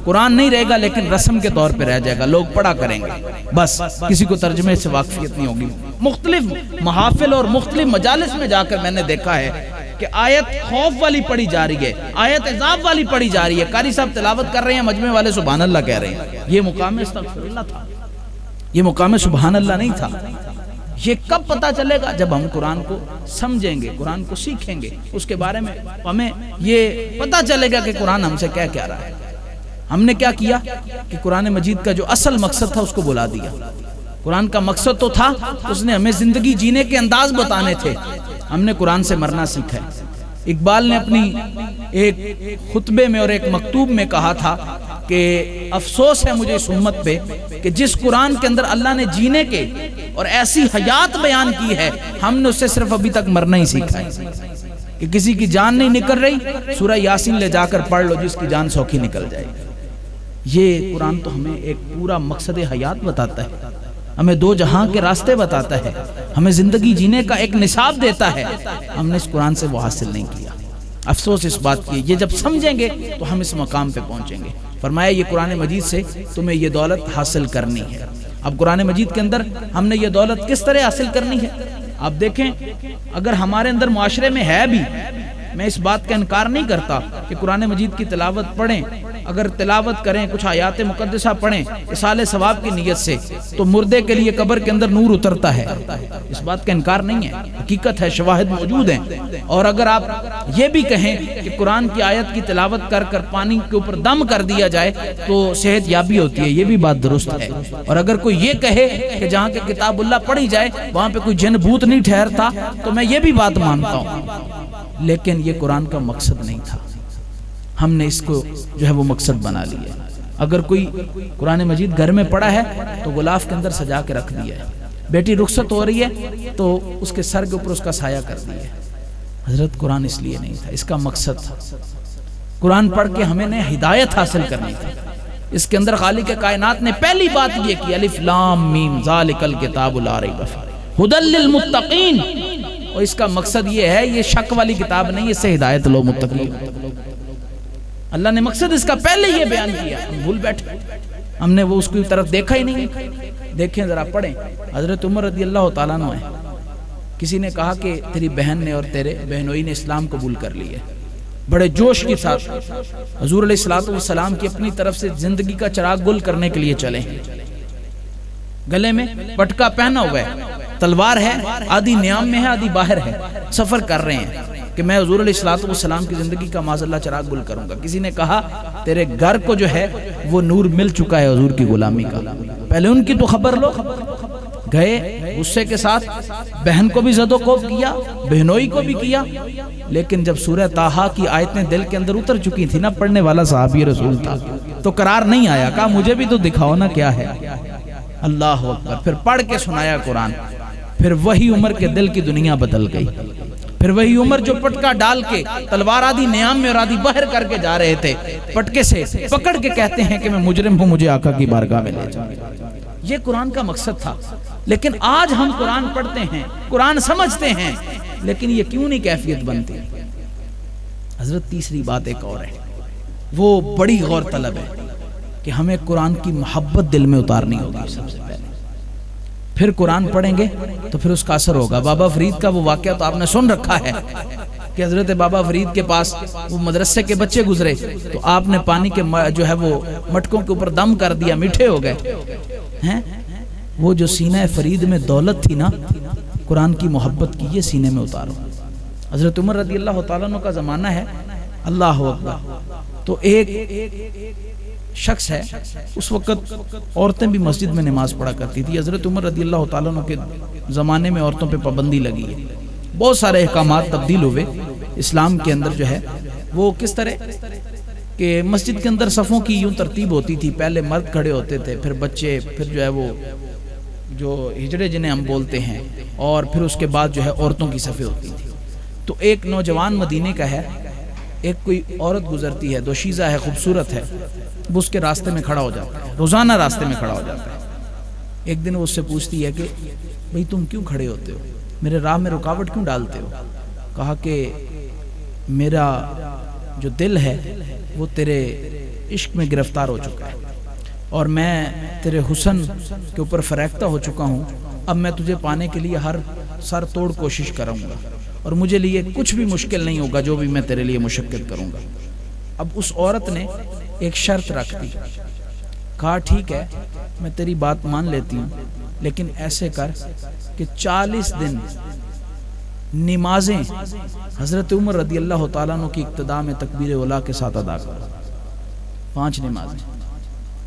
قرآن نہیں رہے گا لیکن رسم کے طور پہ رہ جائے گا، لوگ پڑھا کریں گے بس، کسی کو ترجمے سے واقفیت نہیں ہوگی. مختلف محافل اور مختلف مجالس میں جا کر میں نے دیکھا ہے کہ آیت خوف والی پڑھی جا رہی ہے، آیت عذاب والی پڑھی جا رہی ہے، قاری صاحب تلاوت کر رہے ہیں، مجمع والے سبحان اللہ کہہ رہے ہیں. یہ مقام استغفر اللہ تھا، یہ مقام سبحان اللہ نہیں تھا. یہ کب پتہ چلے گا؟ جب ہم قرآن کو سمجھیں گے، قرآن کو سیکھیں گے، اس کے بارے میں ہمیں یہ پتہ چلے گا کہ قرآن ہم سے کیا کہہ رہا ہے. ہم نے کیا کیا کہ قرآن مجید کا جو اصل مقصد تھا اس کو بلا دیا. قرآن کا مقصد تو تھا، اس نے ہمیں زندگی جینے کے انداز بتانے تھے، ہم نے قرآن سے مرنا سیکھا ہے. اقبال نے اپنی ایک خطبے میں اور ایک مکتوب میں کہا تھا کہ افسوس ہے مجھے اس امت پہ کہ جس قرآن کے اندر اللہ نے جینے کے اور ایسی حیات بیان کی ہے، ہم نے اس سے صرف ابھی تک مرنا ہی سیکھا ہے. کہ کسی کی جان نہیں نکل رہی، سورہ یاسین لے جا کر پڑھ لو، جس کی جان سوکھی نکل جائے. یہ قرآن تو ہمیں ایک پورا مقصد حیات بتاتا ہے، ہمیں 2 جہاں کے راستے بتاتا ہے، ہمیں زندگی جینے کا ایک نصاب دیتا ہے. ہم نے اس قرآن سے وہ حاصل نہیں کیا. افسوس اس بات کی. یہ جب سمجھیں گے تو ہم اس مقام پہ پہنچیں گے. فرمایا یہ قرآن مجید سے تمہیں یہ دولت حاصل کرنی ہے. اب قرآن مجید کے اندر ہم نے یہ دولت کس طرح حاصل کرنی ہے؟ آپ دیکھیں، اگر ہمارے اندر معاشرے میں ہے بھی، میں اس بات کا انکار نہیں کرتا کہ قرآن مجید کی تلاوت پڑھیں، اگر تلاوت کریں، کچھ آیات مقدسہ پڑھیں اصالہ ثواب کی نیت سے، تو مردے کے لیے قبر کے اندر نور اترتا ہے. اس بات کا انکار نہیں ہے، حقیقت ہے، شواہد موجود ہیں. اور اگر آپ یہ بھی کہیں کہ قرآن کی آیت کی تلاوت کر کر پانی کے اوپر دم کر دیا جائے تو صحت یابی ہوتی ہے، یہ بھی بات درست ہے. اور اگر کوئی یہ کہے کہ جہاں کہ کتاب اللہ پڑھی جائے وہاں پہ کوئی جن بھوت نہیں ٹھہرتا، تو میں یہ بھی بات مانتا ہوں. لیکن یہ قرآن کا مقصد نہیں تھا، ہم نے اس کو جو ہے وہ مقصد بنا لیا. اگر کوئی قرآن مجید گھر میں پڑھا ہے تو غلاف کے اندر سجا کے رکھ دیا ہے، بیٹی رخصت ہو رہی ہے تو اس کے سر کے اوپر اس کا سایہ کر دیا ہے. حضرت قرآن اس لیے نہیں تھا، اس کا مقصد تھا قرآن پڑھ کے ہمیں نے ہدایت حاصل کرنی تھی. اس کے اندر خالق کائنات نے پہلی بات یہ کی، الف لام میم ذالک الکتاب لا ریب فیہ ھدی للمتقین. اور اس کا مقصد یہ ہے، یہ شک والی کتاب نہیں، اس سے ہدایت لو متقین. اللہ نے مقصد اس کا پہلے یہ بیان کیا، ہم بھول بیٹھے. ہم نے وہ اس کی طرف دیکھا ہی نہیں. دیکھیں ذرا پڑھیں. حضرت عمر رضی اللہ تعالیٰ عنہ ہے. کسی نے کہا کہ تیری بہن نے اور تیرے بہنوئی نے اسلام قبول کر لی ہے. بڑے جوش کے ساتھ حضور علیہ الصلوۃ والسلام کی اپنی طرف سے زندگی کا چراغ گل کرنے کے لیے چلے. گلے میں پٹکا پہنا ہوا ہے, تلوار ہے, آدھی نیام میں ہے آدھی باہر ہے. سفر کر رہے ہیں کہ میں حضور علیہ الصلوۃ والسلام کی زندگی کا معاذ اللہ چراغ گل کروں گا. کسی نے کہا تیرے گھر کو جو ہے وہ نور مل چکا ہے حضور کی غلامی کا, پہلے ان کی تو خبر لو. گئے غصے کے ساتھ, بہن کو بھی زد و کوب کیا, بہنوئی کو بھی کیا. لیکن جب سورہ طٰہٰ کی آیتیں دل کے اندر اتر چکی تھی نا, پڑھنے والا صحابی رسول تھا, تو قرار نہیں آیا. کہا مجھے بھی تو دکھاؤ نا کیا ہے. اللہ اکبر. پھر پڑھ کے سنایا قرآن. پھر وہی عمر کے دل کی دنیا بدل گئی. پھر وہی عمر جو پٹکا ڈال کے تلوار آدھی نیام میں اور آدھی باہر کر کے جا رہے تھے, پٹکے سے پکڑ کے کہتے ہیں کہ میں مجرم ہوں, مجھے آقا کی بارگاہ میں لے جاؤ. یہ قرآن کا مقصد تھا. لیکن آج ہم قرآن پڑھتے ہیں, قرآن سمجھتے ہیں, لیکن یہ کیوں نہیں کیفیت بنتی. حضرت تیسری بات ایک اور ہے, وہ بڑی غور طلب ہے کہ ہمیں قرآن کی محبت دل میں اتارنی ہوگی سب سے پہلے. پھر قرآن پڑھیں گے تو پھر اس کا اثر ہوگا. بابا فرید کا وہ واقعہ تو آپ نے سن رکھا ہے کہ حضرت بابا فرید کے پاس وہ مدرسے کے بچے گزرے تو آپ نے پانی کے جو ہے وہ مٹکوں کے اوپر دم کر دیا, میٹھے ہو گئے ہیں. وہ جو سینہ فرید میں دولت تھی نا قرآن کی محبت کی, یہ سینے میں اتارو. حضرت عمر رضی اللہ تعالیٰ عنہ کا زمانہ ہے. اللہ اکبر. تو ایک شخص ہے, اس وقت عورتیں بھی مسجد میں نماز پڑھا کرتی تھی. حضرت عمر رضی اللہ تعالیٰ عنہ کے زمانے میں عورتوں پہ پابندی لگی ہے. بہت سارے احکامات تبدیل ہوئے اسلام کے اندر. جو ہے وہ کس طرح کہ مسجد کے اندر صفوں کی یوں ترتیب ہوتی تھی, پہلے مرد کھڑے ہوتے تھے, پھر بچے, پھر جو ہے وہ جو ہجڑے جنہیں ہم بولتے ہیں, اور پھر اس کے بعد جو ہے عورتوں کی صفیں ہوتی تھی. تو ایک نوجوان مدینے کا ہے, ایک کوئی عورت گزرتی ہے, دوشیزہ ہے, خوبصورت ہے, وہ اس کے راستے میں کھڑا ہو جاتا ہے, روزانہ راستے میں کھڑا ہو جاتا ہے. ایک دن وہ اس سے پوچھتی ہے کہ بھئی تم کیوں کھڑے ہوتے ہو, میرے راہ میں رکاوٹ کیوں ڈالتے ہو. کہا کہ میرا جو دل ہے وہ تیرے عشق میں گرفتار ہو چکا ہے, اور میں تیرے حسن کے اوپر فریفتہ ہو چکا ہوں. اب میں تجھے پانے کے لیے ہر سر توڑ کوشش کروں گا, اور مجھے لیے کچھ بھی مشکل نہیں ہوگا جو بھی میں تیرے لیے مشقت کروں گا. اب اس عورت نے ایک شرط رکھ دی. کہا ٹھیک ہے میں تیری بات مان لیتی ہوں, لیکن ایسے کر کہ 40 دن نمازیں حضرت عمر رضی اللہ تعالیٰ عنہ کی اقتداء میں تکبیر اولیٰ کے ساتھ ادا کرو. 5 نمازیں.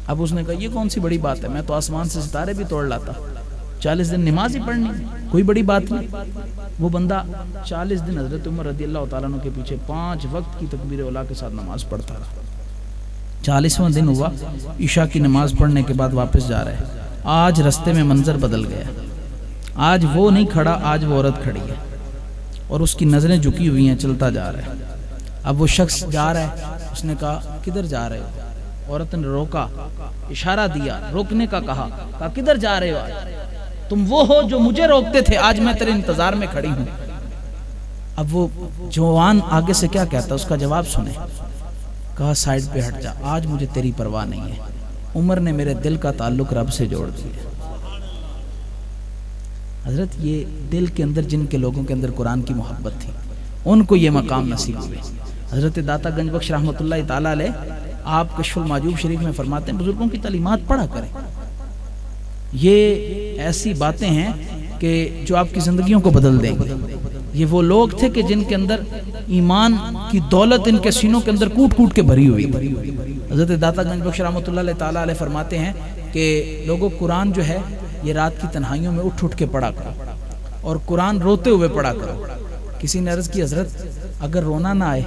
اب اس نے کہا یہ کون سی بڑی بات ہے, میں تو آسمان سے ستارے بھی توڑ لاتا, 40 دن نماز ہی پڑھنی کوئی بڑی بات نہیں. وہ بندہ 40 دن حضرت عمر رضی اللہ تعالیٰ عنہ کے پیچھے 5 وقت کی تکبیر اولیٰ کے ساتھ نماز پڑھتا رہا. 40واں دن ہوا, عشاء کی نماز پڑھنے کے بعد واپس جا رہے ہیں. آج رستے میں منظر بدل گیا. آج وہ نہیں کھڑا, آج وہ عورت کھڑی ہے, اور اس کی نظریں جھکی ہوئی ہیں, چلتا جا رہا ہے. اب وہ شخص جا رہا ہے, اس نے کہا کدھر جا رہے ہو. عورت نے روکا, اشارہ دیا, روکنے کا کہا کدھر جا رہے ہو, تم وہ ہو جو مجھے روکتے تھے, آج میں تیرے انتظار میں کھڑی ہوں. اب وہ جوان آگے سے کیا کہتا, اس کا جواب سنے. کہا سائیڈ پہ ہٹ جا, آج مجھے تیری پرواہ نہیں ہے. عمر نے میرے دل کا تعلق رب سے جوڑ دیا. حضرت یہ دل کے اندر جن کے لوگوں کے اندر قرآن کی محبت تھی, ان کو یہ مقام نصیب ہوئے. حضرت داتا گنج بخش رحمۃ اللہ تعالیٰ علیہ, آپ کشف المعجوب شریف میں فرماتے ہیں بزرگوں کی تعلیمات پڑھا کریں. یہ ایسی باتیں ہیں کہ جو آپ کی زندگیوں کو بدل دیں گے. یہ وہ لوگ تھے کہ جن کے اندر ایمان کی دولت ان کے سینوں کے اندر کوٹ کوٹ کے بھری ہوئی تھی. حضرت داتا گنج بخش رحمۃ اللہ تعالیٰ علیہ فرماتے ہیں کہ لوگوں قرآن جو ہے یہ رات کی تنہائیوں میں اٹھ اٹھ کے پڑھا کرو, اور قرآن روتے ہوئے پڑھا کرو. کسی نے عرض کی حضرت اگر رونا نہ آئے,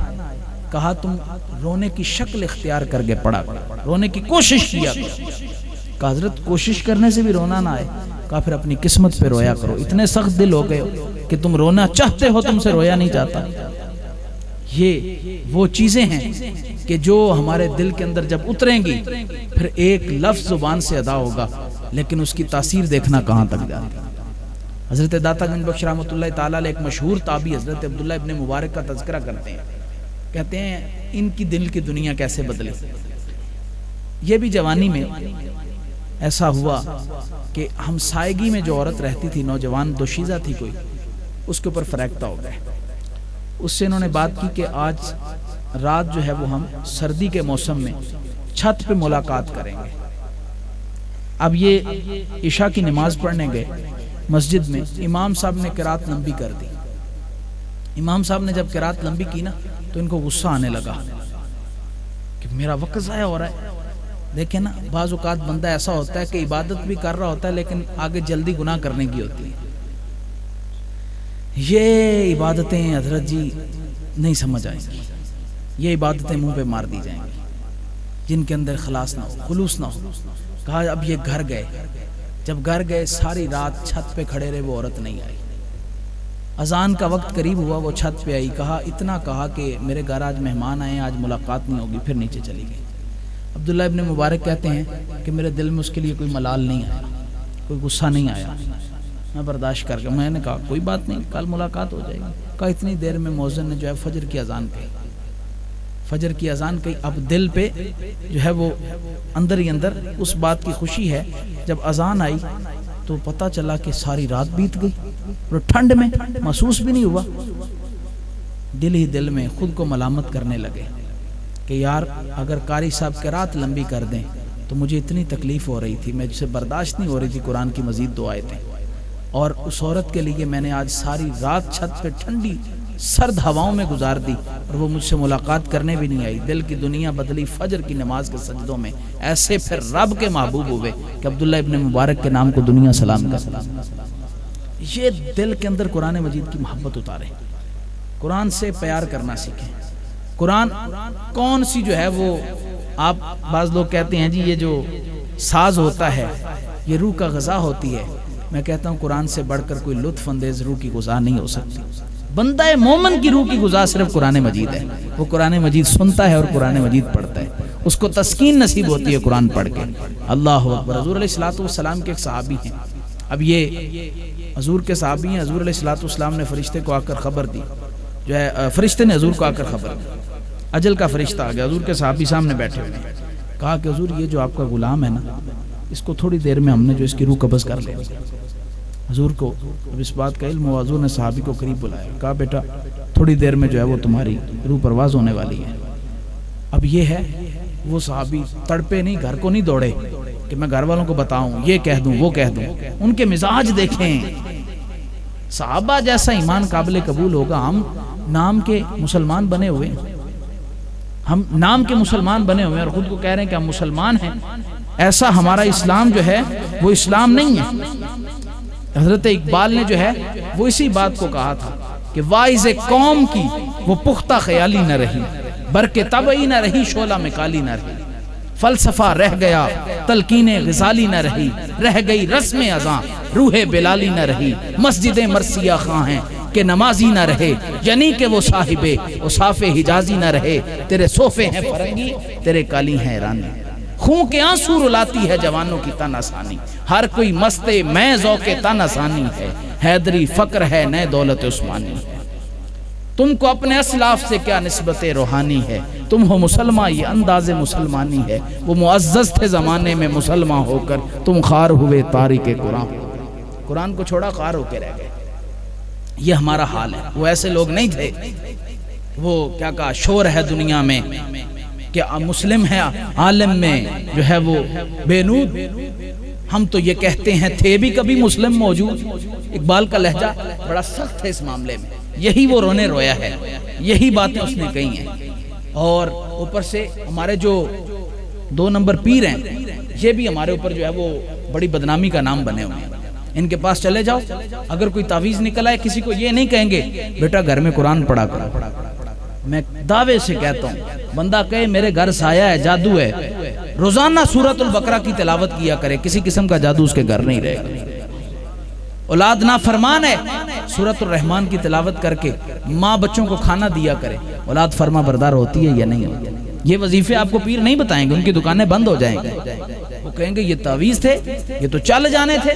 کہا تم رونے کی شکل اختیار کر کے پڑھا کرو, رونے کی کوشش کیا کرو. کہا حضرت کوشش کرنے سے بھی رونا نہ آئے, کہا پھر اپنی قسمت پہ رویا کرو. اتنے سخت دل ہو گئے کہ تم رونا چاہتے ہو, تم سے رویا نہیں جاتا. یہ وہ چیزیں ہیں کہ جو ہمارے دل کے اندر جب اتریں گی, پھر ایک لفظ زبان سے ادا ہوگا, لیکن اس کی تاثیر دیکھنا کہاں تک جاتی ہے. حضرت داتا گنج بخش رحمۃ اللہ تعالیٰ علیہ ایک مشہور تابعی حضرت عبداللہ ابن مبارک کا تذکرہ کرتے ہیں. کہتے ہیں ان کی دل کی دنیا کیسے بدلی. یہ بھی جوانی میں ایسا ہوا کہ ہمسائیگی میں جو عورت رہتی تھی، نوجوان دوشیزہ تھی کوئی، اس کے اوپر فریختہ ہو گئے۔ اس سے انہوں نے بات کی کہ آج رات جو ہے وہ ہم سردی کے موسم میں چھت پہ ملاقات کریں گے۔ اب یہ عشاء کی نماز پڑھنے گئے مسجد میں، امام صاحب نے قرات لمبی کر دی۔ امام صاحب نے جب قرات لمبی کی نا تو ان کو غصہ آنے لگا کہ میرا وقت ضائع ہو رہا ہے۔ دیکھیں نا، بعض اوقات بندہ ایسا ہوتا ہے کہ عبادت بھی کر رہا ہوتا ہے لیکن آگے جلدی گناہ کرنے کی ہوتی ہے۔ یہ عبادتیں حضرت جی نہیں سمجھ آئیں گی، یہ عبادتیں منہ پہ مار دی جائیں گی جن کے اندر خلاص نہ ہو، خلوص نہ ہو۔ کہا اب یہ گھر گئے، جب گھر گئے ساری رات چھت پہ کھڑے رہے، وہ عورت نہیں آئی۔ اذان کا وقت قریب ہوا، وہ چھت پہ آئی، اتنا کہا کہ میرے گھر آج مہمان آئے ہیں، آج ملاقات نہیں ہوگی، پھر نیچے چلی گئی۔ عبداللہ ابن مبارک کہتے ہیں کہ میرے دل میں اس کے لیے کوئی ملال نہیں آیا، کوئی غصہ نہیں آیا، میں برداشت کر کے میں نے کہا کوئی بات نہیں، کل ملاقات ہو جائے گی۔ کہا اتنی دیر میں مؤذن نے جو ہے فجر کی اذان کہی، فجر کی اذان کہی۔ اب دل پہ جو ہے وہ اندر ہی اندر اس بات کی خوشی ہے، جب اذان آئی تو پتہ چلا کہ ساری رات بیت گئی اور ٹھنڈ میں محسوس بھی نہیں ہوا۔ دل ہی دل میں خود کو ملامت کرنے لگے کہ یار اگر قاری صاحب قرات لمبی کر دیں تو مجھے اتنی تکلیف ہو رہی تھی، میں جسے برداشت نہیں ہو رہی تھی، قرآن کی مزید 2 آیتیں، اور اس عورت کے لیے میں نے آج ساری رات چھت پہ ٹھنڈی سرد ہواؤں میں گزار دی اور وہ مجھ سے ملاقات کرنے بھی نہیں آئی۔ دل کی دنیا بدلی فجر کی نماز کے سجدوں میں، ایسے پھر رب کے محبوب ہوئے کہ عبداللہ ابن مبارک کے نام کو دنیا سلام کا سلام۔ یہ دل کے اندر قرآن مجید کی محبت اتارے، قرآن سے پیار کرنا سیکھیں۔ قرآن کون سی جو ہے وہ، آپ بعض لوگ کہتے ہیں جی یہ جو ساز ہوتا ہے یہ روح کا غذا ہوتی ہے، میں کہتا ہوں قرآن سے بڑھ کر کوئی لطف اندیز روح کی غذا نہیں ہو سکتی۔ بندہ مومن کی روح کی غذا صرف قرآن مجید ہے، وہ قرآن مجید سنتا ہے اور قرآن مجید پڑھتا ہے، اس کو تسکین نصیب ہوتی ہے قرآن پڑھ کے۔ اللہ اکبر۔ حضور علیہ الصلوۃ والسلام کے ایک صحابی ہیں، اب یہ حضور کے صحابی ہیں، حضور علیہ الصلوۃ والسلام نے فرشتے کو آ کر خبر دی، جو ہے فرشتے نے حضور کو آ کر خبر دی، اجل کا فرشتہ آ گیا، حضور کے صحابی سامنے بیٹھے ہوئے ہیں، کہا کہ حضور یہ جو آپ کا غلام ہے نا، اس کو تھوڑی دیر میں ہم نے جو اس کی روح قبض کر لے۔ حضور کو جب اس بات کا علم ہوا، حضور نے صحابی کو قریب بلایا، کہا بیٹا تھوڑی دیر میں جو ہے وہ تمہاری روح پرواز ہونے والی ہے۔ اب یہ ہے وہ صحابی تڑپے نہیں، گھر کو نہیں دوڑے کہ میں گھر والوں کو بتاؤں، یہ کہہ دوں وہ کہہ دوں، ان کے مزاج دیکھیں۔ صحابہ جیسا ایمان قابل قبول ہوگا۔ ہم نام کے مسلمان بنے ہوئے ہیں، ہم نام کے مسلمان بنے ہوئے ہیں اور خود کو کہہ رہے ہیں کہ ہم مسلمان ہیں، ایسا ہمارا اسلام جو ہے وہ اسلام نہیں ہے۔ حضرت اقبال نے جو ہے وہ اسی بات کو کہا تھا کہ واعظ قوم کی وہ پختہ خیالی نہ رہی، برق طبعی نہ رہی، شعلہ میں کالی نہ رہی، فلسفہ رہ گیا تلقین غزالی نہ رہی، رہ گئی رسم اذاں روح بلالی نہ رہی، مسجدیں مرثیہ خواں ہیں کہ نمازی نہ رہے، یعنی کہ وہ صاحب اوصاف حجازی نہ رہے، تیرے صوفے ہیں فرنگی، تیرے کالی ہیں ایرانی، خون کے آنسو رلاتی ہے جوانوں کی تن آسانی، ہر کوئی مستے میں ذوق تن آسانی ہے، حیدری فقر ہے نئے دولت عثمانی ہے، تم کو اپنے اسلاف سے کیا نسبت روحانی ہے، تم ہو مسلمان یہ انداز مسلمانی ہے، وہ معزز تھے زمانے میں مسلمان ہو کر، تم خار ہوئے تاریک قرآن، قرآن کو چھوڑا خار ہو کے رہ گئے۔ یہ ہمارا حال ہے، وہ ایسے لوگ نہیں تھے، وہ کیا کہا شور ہے دنیا میں کہ مسلم ہے عالم میں جو ہے وہ بے نور، ہم تو یہ کہتے ہیں تھے بھی کبھی مسلم موجود۔ اقبال کا لہجہ بڑا سخت ہے اس معاملے میں، یہی وہ رونے رویا ہے، یہی باتیں اس نے کہی ہیں۔ اور اوپر سے ہمارے جو 2 نمبر پیر ہیں یہ بھی ہمارے اوپر جو ہے وہ بڑی بدنامی کا نام بنے ہوئے ہیں۔ ان کے پاس چلے جاؤ، اگر کوئی تعویذ نکل آئے کسی کو یہ نہیں کہیں گے بیٹا گھر میں قرآن پڑھا کرو۔ میں دعوے سے کہتا ہوں بندہ کہے میرے گھر سایہ ہے، جادو ہے، روزانہ سورۃ البقرہ کی تلاوت کیا کرے، کسی قسم کا جادو اس کے گھر نہیں رہے گا۔ اولاد نافرمان ہے، سورۃ الرحمن کی تلاوت کر کے ماں بچوں کو کھانا دیا کرے، اولاد فرما بردار ہوتی ہے یا نہیں ہوتی۔ یہ وظیفے آپ کو پیر نہیں بتائیں گے، ان کی دکانیں بند ہو جائیں گے، وہ کہیں گے یہ تعویذ تھے، یہ تو چل جانے تھے،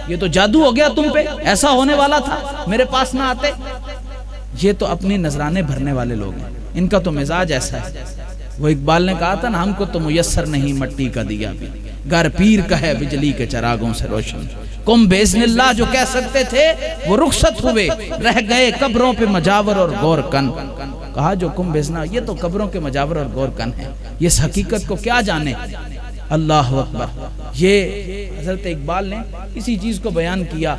یہ تو جادو ہو گیا تم پہ، ایسا ہونے والا تھا، میرے پاس نہ آتے۔ یہ تو اپنے نذرانے بھرنے والے لوگ ہیں، ان کا تو مزاج ایسا ہے، وہ اقبال نے کہا تھا نا، ہم کو تو میسر نہیں مٹی کا دیا بھی، گر پیر کا ہے بجلی کے چراغوں سے روشن۔ کم باذن اللہ جو کہہ سکتے تھے وہ رخصت ہوئے، رہ گئے قبروں پہ مجاور اور غور کن۔ کہا جو کم باذن اللہ، یہ تو قبروں کے مجاور اور غور کن ہیں، یہ اس حقیقت کو کیا جانے۔ اللہ اکبر۔ یہ حضرت اقبال نے اسی چیز کو بیان کیا،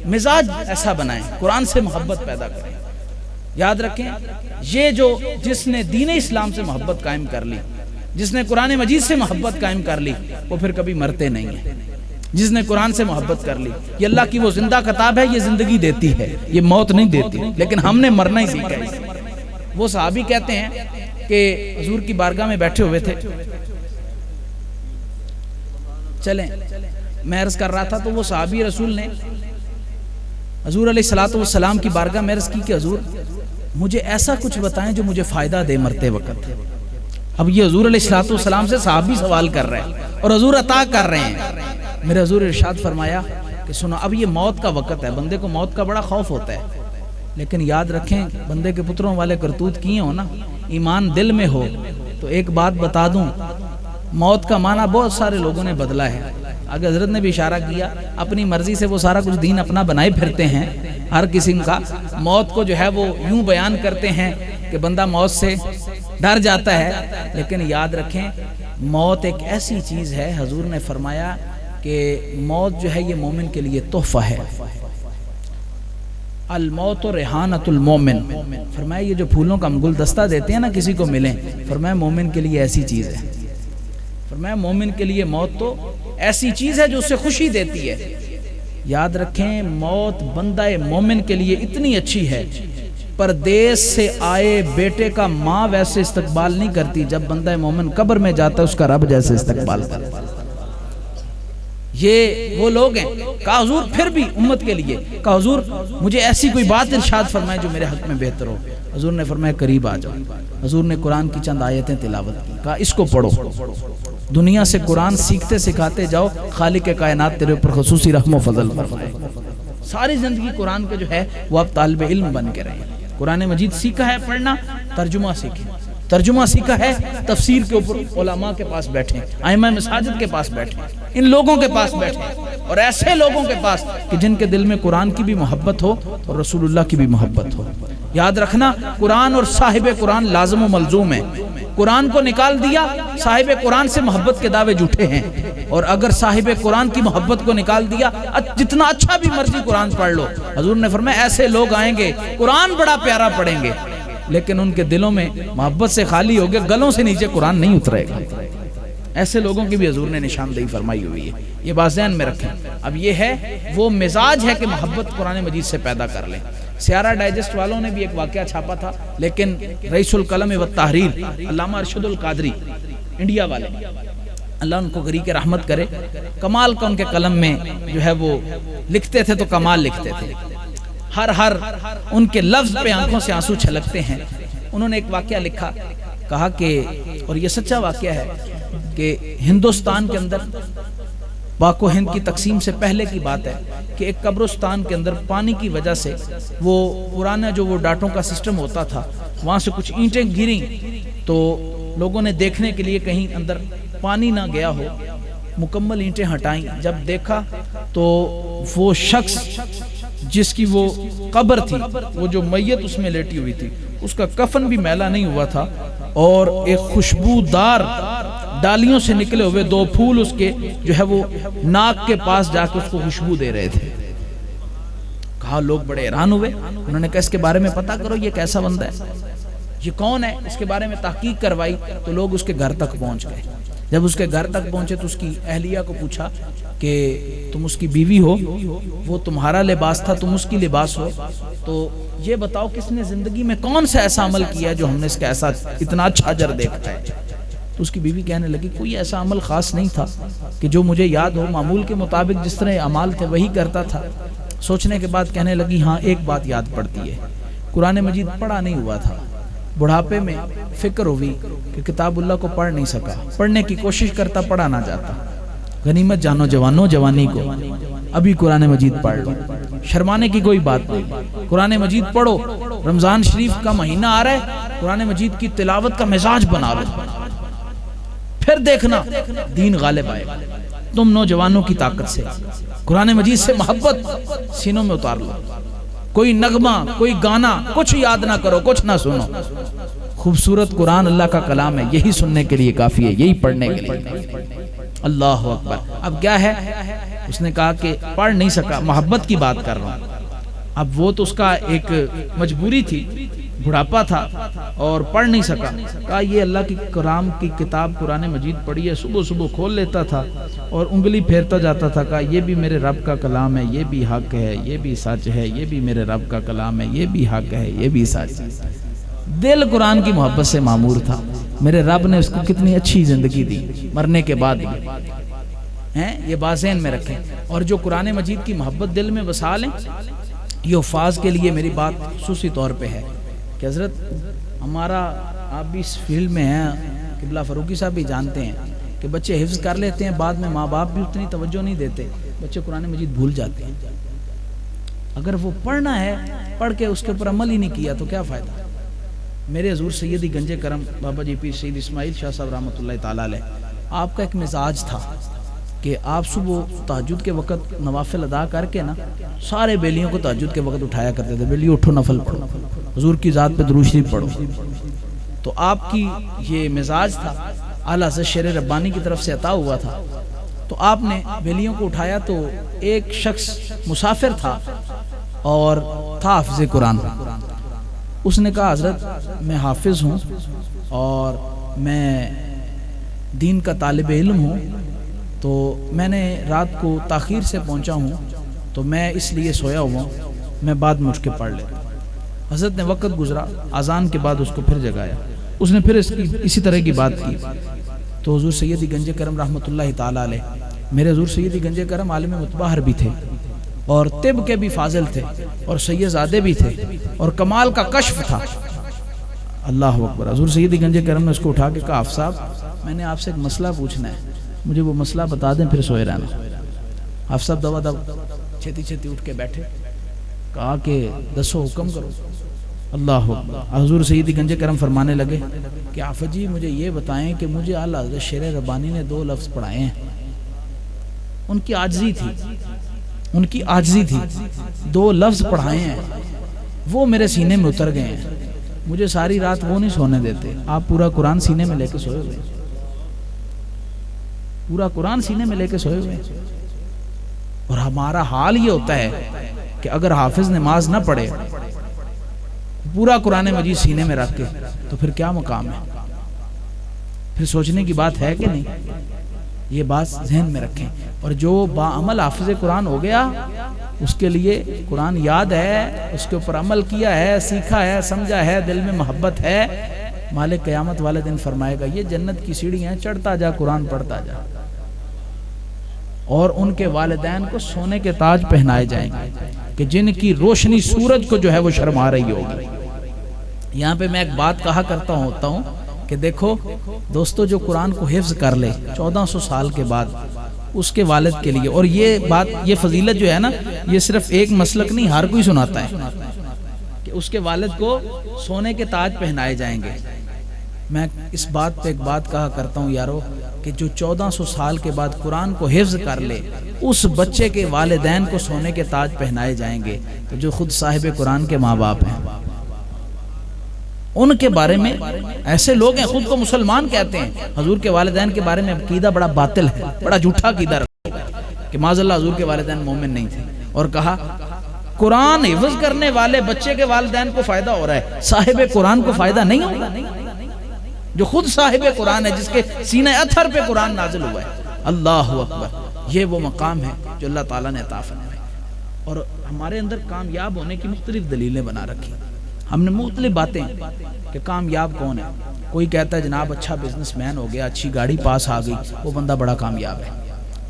مزاج ایسا بنائیں، قرآن سے محبت پیدا کریں۔ یاد رکھیں، یہ جو جس نے دین اسلام سے محبت قائم کر لی، جس نے قرآن مجید سے محبت قائم کر لی، وہ پھر کبھی مرتے نہیں ہیں۔ جس نے قرآن سے محبت کر لی، یہ اللہ کی وہ زندہ کتاب ہے، یہ زندگی دیتی ہے، یہ موت نہیں دیتی، لیکن ہم نے مرنا ہی سیکھا ہے۔ وہ صحابی کہتے ہیں کہ حضور کی بارگاہ میں بیٹھے ہوئے تھے، چلیں میں عرض کر رہا تھا، تو وہ صحابی رسول نے حضور علیہ الصلوۃ والسلام کی بارگاہ میں عرض کی کہ حضور مجھے ایسا کچھ بتائیں جو مجھے فائدہ دے مرتے وقت۔ اب یہ حضور علیہ الصلوۃ والسلام سے صحابی سوال کر رہے ہیں اور حضور عطا کر رہے ہیں۔ میرے حضور ارشاد فرمایا کہ سنو، اب یہ موت کا وقت ہے، بندے کو موت کا بڑا خوف ہوتا ہے، لیکن یاد رکھیں بندے کے پتروں والے کرتوت کیے ہو نا، ایمان دل میں ہو تو ایک بات بتا دوں، موت کا معنی بہت سارے لوگوں نے بدلا ہے۔ اگر حضرت نے بھی اشارہ کیا، اپنی مرضی سے وہ سارا کچھ دین اپنا بنائے پھرتے ہیں، ہر قسم کا موت کو جو ہے وہ یوں بیان کرتے ہیں کہ بندہ موت سے ڈر جاتا ہے، لیکن یاد رکھیں موت ایک ایسی چیز ہے، حضور نے فرمایا کہ موت جو ہے یہ مومن کے لیے تحفہ ہے۔ الموت ریحانۃ المومن، فرمایا یہ جو پھولوں کا ہم گلدستہ دیتے ہیں نا کسی کو ملیں، فرمایا مومن کے لیے ایسی چیز ہے۔ فرمایا مومن کے لیے موت تو ایسی چیز ہے جو اسے خوشی دیتی ہے۔ یاد رکھیں موت بندہ مومن کے لیے اتنی اچھی ہے، پردیس سے آئے بیٹے کا ماں ویسے استقبال نہیں کرتی، جب بندہ مومن قبر میں جاتا ہے اس کا رب جیسے استقبال کرتا ہے۔ یہ وہ لوگ ہیں۔ کہا حضور پھر بھی امت کے لیے، کہا حضور مجھے ایسی کوئی بات ارشاد فرمائے جو میرے حق میں بہتر ہو۔ حضور نے فرمایا قریب آ جاؤ۔ حضور نے قرآن کی چند آیتیں تلاوت کی، کہا اس کو پڑھو، دنیا سے قرآن سیکھتے سکھاتے جاؤ، خالق کائنات تیرے اوپر خصوصی رحم و فضل فرمائے۔ ساری زندگی قرآن کے جو ہے وہ آپ طالب علم بن کے رہے۔ قرآن مجید سیکھا ہے پڑھنا، ترجمہ سیکھیں، ترجمہ سیکھا ہے تفسیر کے اوپر علماء کے پاس بیٹھیں، ائمہ مساجد کے پاس بیٹھیں، ان لوگوں کے پاس بیٹھیں، اور ایسے لوگوں کے پاس کہ جن کے دل میں قرآن کی بھی محبت ہو اور رسول اللہ کی بھی محبت ہو۔ یاد رکھنا قرآن اور صاحب قرآن لازم و ملزوم ہے۔ قرآن کو نکال دیا، صاحب قرآن سے محبت کے دعوے جھوٹے ہیں، اور اگر صاحب قرآن کی محبت کو نکال دیا، جتنا اچھا بھی مرضی قرآن پڑھ لو، حضور نے فرمایا ایسے لوگ آئیں گے قرآن بڑا پیارا پڑھیں گے، لیکن ان کے دلوں میں محبت سے خالی ہو گئے، گلوں سے نیچے قرآن نہیں اترے گا۔ ایسے لوگوں کی بھی حضور نے نشاندہی فرمائی ہوئی ہے، یہ بات ذہن میں رکھیں۔ اب یہ ہے وہ مزاج ہے کہ محبت قرآن مجید سے پیدا کر لیں۔ سیارہ ڈائجسٹ والوں نے بھی ایک واقعہ چھاپا تھا، لیکن رئیس القلم و تحریر علامہ ارشد القادری انڈیا والے، اللہ ان کو غریق رحمت کرے، کمال کا ان کے قلم میں جو ہے وہ لکھتے تھے تو کمال لکھتے تھے، ہر ان کے لفظ پہ آنکھوں سے آنسو چھلکتے ہیں۔ انہوں نے ایک واقعہ لکھا، کہا کہ، اور یہ سچا واقعہ ہے، کہ ہندوستان کے اندر پاک و ہند کی تقسیم سے پہلے کی بات ہے کہ ایک قبرستان کے اندر پانی کی وجہ سے وہ پرانا جو وہ ڈاٹوں کا سسٹم ہوتا تھا، وہاں سے کچھ اینٹیں گریں، تو لوگوں نے دیکھنے کے لیے کہیں اندر پانی نہ گیا ہو، مکمل اینٹیں ہٹائیں، جب دیکھا تو وہ شخص جس کی وہ قبر تھی، وہ جو میت اس میں لیٹی ہوئی تھی، اس کا کفن بھی میلا نہیں ہوا تھا، اور ایک خوشبودار ڈالیوں سے نکلے ہوئے دو پھول اس کے جو ہے وہ ناک کے پاس جا کے اس کو خوشبو دے رہے تھے۔ کہا لوگ بڑے حیران ہوئے، انہوں نے کہا اس کے بارے میں پتہ کرو، یہ کیسا بندہ ہے، یہ کون ہے، اس کے بارے میں تحقیق کروائی، تو لوگ اس کے گھر تک پہنچ گئے۔ جب اس کے گھر تک پہنچے تو اس کی اہلیہ کو پوچھا کہ تم اس کی بیوی ہو، وہ تمہارا لباس تھا، تم اس کی لباس ہو، تو یہ بتاؤ کس نے زندگی میں کون سا ایسا عمل کیا جو ہم نے اس کا ایسا اتنا اچھا اجر دیکھا ہے۔ تو اس کی بیوی کہنے لگی کوئی ایسا عمل خاص نہیں تھا کہ جو مجھے یاد ہو، معمول کے مطابق جس طرح اعمال تھے وہی کرتا تھا۔ سوچنے کے بعد کہنے لگی ہاں ایک بات یاد پڑتی ہے، قرآن مجید پڑھا نہیں ہوا تھا، بڑھاپے میں فکر ہوئی کہ کتاب اللہ کو پڑھ نہیں سکا، پڑھنے کی کوشش کرتا پڑھا نہ جاتا، غنیمت جانو جوانو جوانی کو، ابھی قرآن مجید پڑھ لو، شرمانے کی کوئی بات نہیں، قرآن مجید پڑھو، رمضان شریف کا مہینہ آ رہا ہے، قرآن مجید کی تلاوت کا مزاج بنا لو، پھر دیکھنا دین غالب آئے گا۔ تم نوجوانوں کی طاقت سے قرآن مجید سے محبت سینوں میں اتار لو، کوئی نغمہ، کوئی گانا کچھ یاد نہ کرو، کچھ نہ سنو، خوبصورت قرآن اللہ کا کلام ہے، یہی سننے کے لیے کافی ہے، یہی پڑھنے کے لیے۔ اللہ اکبر۔ اب کیا ہے، اس نے کہا کہ پڑھ نہیں سکا، محبت کی بات کر رہا ہوں۔ اب وہ تو اس کا ایک مجبوری تھی، بڑھاپا تھا اور پڑھ نہیں سکا۔ کہا یہ اللہ کی کلام کی کتاب قرآن مجید پڑھی ہے، صبح صبح کھول لیتا تھا اور انگلی پھیرتا جاتا تھا۔ کہا یہ بھی میرے رب کا کلام ہے، یہ بھی حق ہے، یہ بھی سچ ہے، یہ بھی میرے رب کا کلام ہے، یہ بھی حق ہے، یہ بھی سچ ہے۔ دل قرآن کی محبت سے معمور تھا، میرے رب نے اس کو کتنی اچھی زندگی دی مرنے کے بعد بھی، یہ بات ذہن میں رکھیں۔ اور جو قرآن مجید کی محبت دل میں بسا لیں، یہ حفاظ کے لیے میری بات خصوصی طور پہ ہے کہ حضرت ہمارا، آپ بھی اس فیلڈ میں ہیں، قبلہ فاروقی صاحب بھی جانتے ہیں کہ بچے حفظ کر لیتے ہیں، بعد میں ماں باپ بھی اتنی توجہ نہیں دیتے، بچے قرآن مجید بھول جاتے ہیں۔ اگر وہ پڑھنا ہے، پڑھ کے اس کے اوپر عمل ہی نہیں کیا تو کیا فائدہ۔ میرے حضور سیدی گنج کرم بابا جی پیر سید اسماعیل شاہ صاحب رحمۃ اللہ تعالیٰ علیہ، آپ کا ایک مزاج تھا کہ آپ صبح تہجد کے وقت نوافل ادا کر کے نا سارے بیلیوں کو تہجد کے وقت اٹھایا کرتے تھے، بیلیوں اٹھو نفل پڑھو، حضور کی ذات پہ درود شریف پڑھو۔ تو آپ کی یہ مزاج تھا، اعلیٰ حضرت شیر ربانی کی طرف سے عطا ہوا تھا۔ تو آپ نے بیلیوں کو اٹھایا تو ایک شخص مسافر تھا اور تھا حافظ قرآن۔ اس نے کہا حضرت میں حافظ ہوں اور میں دین کا طالب علم ہوں، تو میں نے رات کو تاخیر سے پہنچا ہوں، تو میں اس لیے سویا ہوا ہوں، میں بعد میں اٹھ کے پڑھ لیتا ہوں۔ حضرت نے وقت گزرا، اذان کے بعد اس کو پھر جگایا، اس نے پھر اسی طرح کی بات کی۔ تو حضور سیدی گنج کرم رحمۃ اللہ تعالیٰ علیہ، میرے حضور سیدی گنج کرم عالم متبحر بھی تھے اور طب کے بھی فاضل تھے اور سید زادے بھی تھے اور کمال کا کشف تھا۔ اللہ اکبر۔ حضور سیدی گنج کرم نے اس کو اٹھا کے کہا حافظ صاحب میں نے آپ سے ایک مسئلہ پوچھنا ہے، مجھے وہ مسئلہ بتا دیں پھر سوئے رہنا۔ حافظ صاحب دوا چھتی چھتی اٹھ کے بیٹھے، کہا کہ دسو حکم کرو۔ اللہ اکبر۔ حضور سیدی گنج کرم فرمانے لگے کہ حافظ جی مجھے یہ بتائیں کہ مجھے اعلیٰ حضرت شیر ربانی نے 2 لفظ پڑھائے ہیں، ان کی عاجزی تھی، ان کی عاجزی تھی، 2 لفظ پڑھائے ہیں، وہ میرے سینے میں اتر گئے ہیں، مجھے ساری رات وہ نہیں سونے دیتے۔ آپ پورا قرآن سینے میں لے کے سوئے ہوئے، پورا قرآن سینے میں لے کے سوئے ہوئے۔ اور ہمارا حال یہ ہوتا ہے کہ اگر حافظ نماز نہ پڑھے، پورا قرآن مجید سینے میں رکھ کے، تو پھر کیا مقام ہے؟ پھر سوچنے کی بات ہے کہ نہیں؟ یہ بات ذہن میں رکھیں۔ اور جو باعمل حافظ قرآن ہو گیا، اس کے لیے قرآن یاد ہے، اس کے اوپر عمل کیا ہے، سیکھا ہے، سمجھا ہے، دل میں محبت ہے، مالک قیامت والے دن فرمائے گا یہ جنت کی سیڑھیاں، چڑھتا جا قرآن پڑھتا جا، اور ان کے والدین کو سونے کے تاج پہنائے جائیں گے کہ جن کی روشنی سورج کو جو ہے وہ شرما رہی ہوگی۔ یہاں پہ میں ایک بات کہا کرتا ہوتا ہوں کہ دیکھو دوستو، جو قرآن کو حفظ کر لے 1400 سال کے بعد، اس کے والد کے لیے، اور یہ بات، یہ فضیلت جو ہے نا، یہ صرف ایک مسلک نہیں، ہر کوئی سناتا ہے کہ اس کے والد کو سونے کے تاج پہنائے جائیں گے۔ میں اس بات پہ ایک بات کہا کرتا ہوں یارو، کہ جو 1400 سال کے بعد قرآن کو حفظ کر لے، اس بچے کے والدین کو سونے کے تاج پہنائے جائیں گے، تو جو خود صاحب قرآن کے ماں باپ ہیں، ان کے بارے میں ایسے لوگ ہیں خود کو مسلمان کہتے ہیں، حضور کے والدین کے بارے میں عقیدہ بڑا باطل ہے، بڑا جھوٹا عقیدہ رکھتے ہیں کہ معاذ اللہ حضور کے والدین مومن نہیں تھے، اور کہا قرآن حفظ کرنے والے بچے کے والدین کو فائدہ ہو رہا ہے، صاحب قرآن کو فائدہ نہیں ہوگا؟ جو خود صاحب قرآن ہے، جس کے سینہ اتھر پہ قرآن نازل ہوا ہے۔ اللہ اکبر۔ یہ وہ مقام ہے جو اللہ تعالیٰ نے عطا فرمایا، اور ہمارے اندر کامیاب ہونے کی مختلف دلیلیں بنا رکھی، ہم نے مختلف باتیں کہ کامیاب کون ہے۔ کوئی کہتا ہے جناب اچھا بزنس مین ہو گیا، اچھی گاڑی پاس آ گئی، وہ بندہ بڑا کامیاب ہے،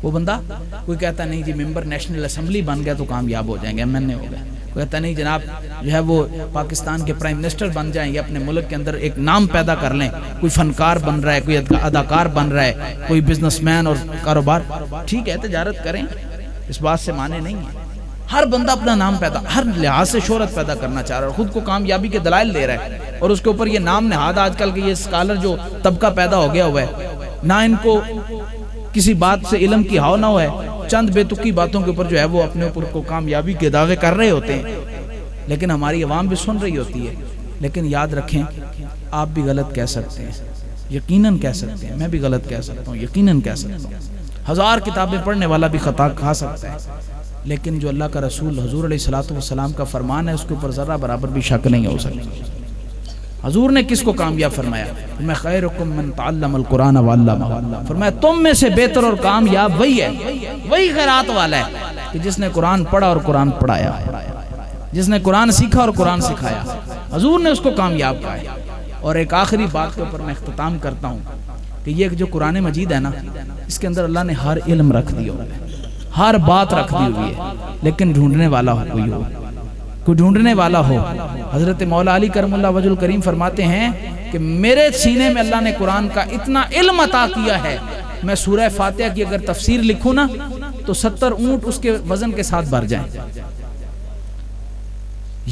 وہ بندہ۔ کوئی کہتا نہیں جی ممبر نیشنل اسمبلی بن گیا تو کامیاب ہو جائیں گے، MNA ہو گیا۔ کوئی کہتا نہیں جناب جو ہے وہ پاکستان کے پرائم منسٹر بن جائیں، یا اپنے ملک کے اندر ایک نام پیدا کر لیں، کوئی فنکار بن رہا ہے، کوئی اداکار بن رہا ہے، کوئی بزنس مین اور کاروبار۔ ٹھیک ہے تجارت کریں، اس بات سے مانے نہیں ہے، ہر بندہ اپنا نام پیدا، ہر لحاظ سے شہرت پیدا کرنا چاہ رہا ہے، خود کو کامیابی کے دلائل دے رہا ہے، اور اس کے اوپر یہ نام نہاد آج کل کے یہ اسکالر جو طبقہ پیدا ہو گیا ہوا ہے، نہ ان کو کسی بات سے علم کی ہاؤ نہ ہوا ہے، چند بے تکی باتوں کے اوپر جو ہے وہ اپنے اوپر کو کامیابی کے دعوے کر رہے ہوتے ہیں، لیکن ہماری عوام بھی سن رہی ہوتی ہے۔ لیکن یاد رکھیں آپ بھی غلط کہہ سکتے ہیں، یقیناً کہہ سکتے ہیں، میں بھی غلط کہہ سکتا ہوں، یقیناً کہہ سکتا ہوں، 1000 کتابیں پڑھنے والا بھی خطا کھا سکتا ہے، لیکن جو اللہ کا رسول حضور علیہ السلام کا فرمان ہے اس کے اوپر ذرہ برابر بھی شک نہیں ہو سکتا۔ حضور نے کس کو کامیاب فرمایا؟ فرمایا خیرکم من تعلم القرآن وعلمہ، فرمایا تم میں سے بہتر اور کامیاب وہی ہے، وہی خیرات والا ہے کہ جس نے قرآن پڑھا اور قرآن پڑھایا، جس نے قرآن سیکھا اور قرآن سکھایا، حضور نے اس کو کامیاب کہا ہے۔ اور ایک آخری بات کے اوپر میں اختتام کرتا ہوں کہ یہ جو قرآن مجید ہے نا، اس کے اندر اللہ نے ہر علم رکھ دیا ہے، ہر بات رکھ دی ہوئی ہے، لیکن ڈھونڈنے والا ہو کوئی ڈھونڈنے والا ہو۔ حضرت مولا علی کرم اللہ وجہ الکریم فرماتے ہیں کہ میرے سینے میں اللہ نے قرآن کا اتنا علم عطا کیا ہے، میں سورہ فاتحہ کی اگر تفسیر لکھوں نا تو 70 اونٹ اس کے وزن کے ساتھ بھر جائیں۔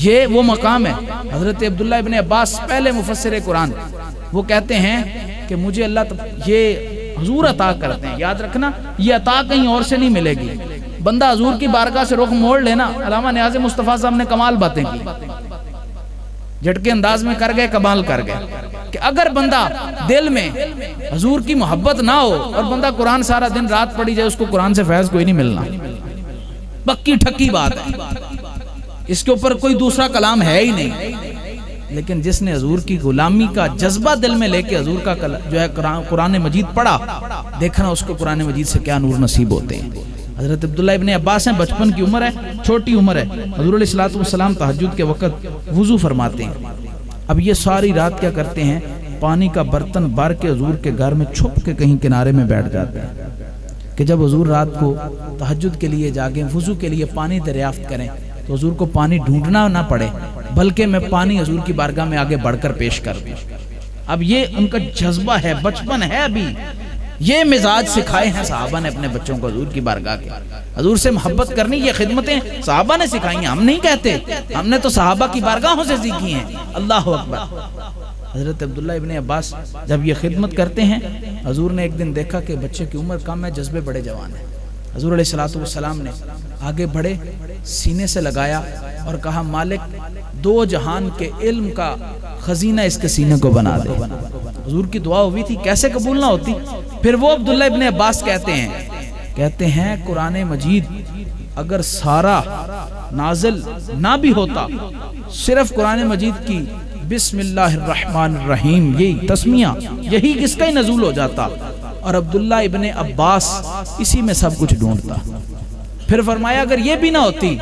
یہ وہ مقام ہے۔ حضرت عبداللہ ابن عباس پہلے مفسر قرآن، وہ کہتے ہیں کہ مجھے اللہ یہ حضور عطا کرتے ہیں، یاد رکھنا یہ عطا کہیں اور سے نہیں ملے گی۔ بندہ حضور کی بارگاہ سے رخ موڑ لینا، علامہ نیاز مصطفیٰ صاحب نے کمال باتیں کی، جھٹکے انداز میں کر گئے، کمال کر گئے کہ اگر بندہ دل میں حضور کی محبت نہ ہو اور بندہ قرآن سارا دن رات پڑھی جائے، اس کو قرآن سے فیض کوئی نہیں ملنا، پکی ٹھکی بات ہے، اس کے اوپر کوئی دوسرا کلام ہے ہی نہیں۔ لیکن جس نے حضور کی غلامی کا جذبہ دل میں لے کے حضور کا جو ہے قرآن مجید پڑھا، دیکھنا اس کو قرآن مجید سے کیا نور نصیب ہوتے ہیں۔ حضرت عبداللہ ابن عباس ہیں، بچپن کی عمر ہے، چھوٹی عمر ہے، حضور علیہ السلام تہجد کے وقت وضو فرماتے ہیں۔ اب یہ ساری رات کیا کرتے ہیں، پانی کا برتن بھر کے حضور کے گھر میں چھپ کے کہیں کنارے میں بیٹھ جاتے ہیں کہ جب حضور رات کو تہجد کے لیے جاگیں، وضو کے لیے پانی دریافت کریں تو حضور کو پانی ڈھونڈنا نہ پڑے، بلکہ میں پانی حضور کی بارگاہ میں آگے بڑھ کر پیش کر دوں۔ اب یہ ان کا جذبہ ہے، بچپن ہے، ابھی یہ مزاج سکھائے ہیں صحابہ نے اپنے بچوں کو حضور کی بارگاہ کے، حضور سے محبت کرنی، یہ خدمتیں صحابہ نے سکھائی ہیں، ہم نہیں کہتے، ہم نے تو صحابہ کی بارگاہوں سے سیکھی ہیں۔ اللہ اکبر۔ حضرت عبداللہ ابن عباس جب یہ خدمت کرتے ہیں، حضور نے ایک دن دیکھا کہ بچے کی عمر کم ہے، جذبے بڑے جوان ہیں۔ حضور علیہ السلام نے آگے بڑھے، سینے سے لگایا اور کہا مالک 2 جہان کے علم کا خزینہ اس کے سینے کو بنا دے۔ حضور کی دعا ہوئی تھی، کیسے قبول نہ ہوتی؟ پھر وہ عبداللہ ابن عباس کہتے ہیں قرآن مجید اگر سارا نازل نہ بھی ہوتا، صرف قرآن مجید کی بسم اللہ الرحمن الرحیم یہی تسمیہ، یہی کس کا ہی نزول ہو جاتا، اور عبداللہ ابن عباس اسی میں سب کچھ ڈھونڈتا۔ پھر فرمایا اگر یہ بھی نہ ہوتی،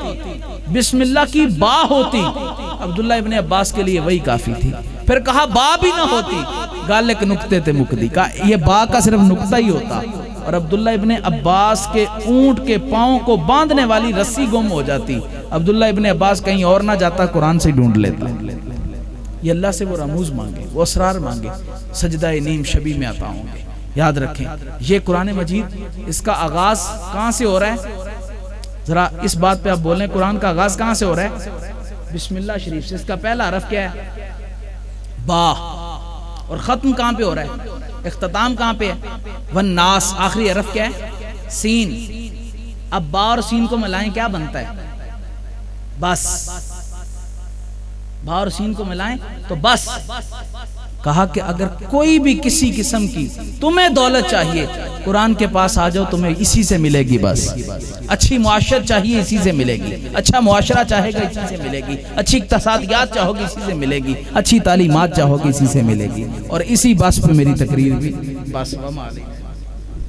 بسم اللہ کی با ہوتی، عبداللہ ابن عباس کے لیے وہی کافی تھی۔ پھر کہا با بھی نہ ہوتی، گال ایک نقطے تے مکدی، کہا یہ با کا صرف نقطہ ہی ہوتا، اور عبداللہ ابن عباس کے اونٹ کے پاؤں کو باندھنے والی رسی گم ہو جاتی، عبداللہ ابن عباس کہیں اور نہ جاتا، قرآن سے ڈھونڈ لیتا۔ یہ اللہ سے وہ رموز مانگے، وہ اسرار مانگے، سجدہ نیم شبی میں عطا ہوں گے۔ یاد رکھیں یہ قرآن مجید، اس کا آغاز کہاں سے ہو رہا ہے؟ ذرا اس بات پہ آپ بولیں، قرآن کا آغاز کہاں سے ہو رہا ہے؟ بسم اللہ شریف سے۔ اس کا پہلا حرف کیا ہے؟ با۔ اور ختم کہاں پہ ہو رہا ہے؟ اختتام کہاں پہ ہے؟ والناس۔ آخری حرف کیا ہے؟ سین۔ اب با اور سین کو ملائیں کیا بنتا ہے؟ بس۔ با اور سین کو ملائیں تو بس۔ کہا کہ اگر کوئی بھی کسی قسم کی تمہیں دولت چاہیے، قرآن کے پاس آ جاؤ، تمہیں اسی سے ملے گی بس۔ اچھی معاشرت چاہیے، اسی سے ملے گی۔ اچھا معاشرہ چاہے گا، اسی سے ملے گی۔ اچھی اقتصادیات چاہو گی، اسی سے ملے گی۔ اچھی تعلیمات چاہو گی، اسی سے ملے گی۔ اور اسی بس پہ میری تقریر بھی بس۔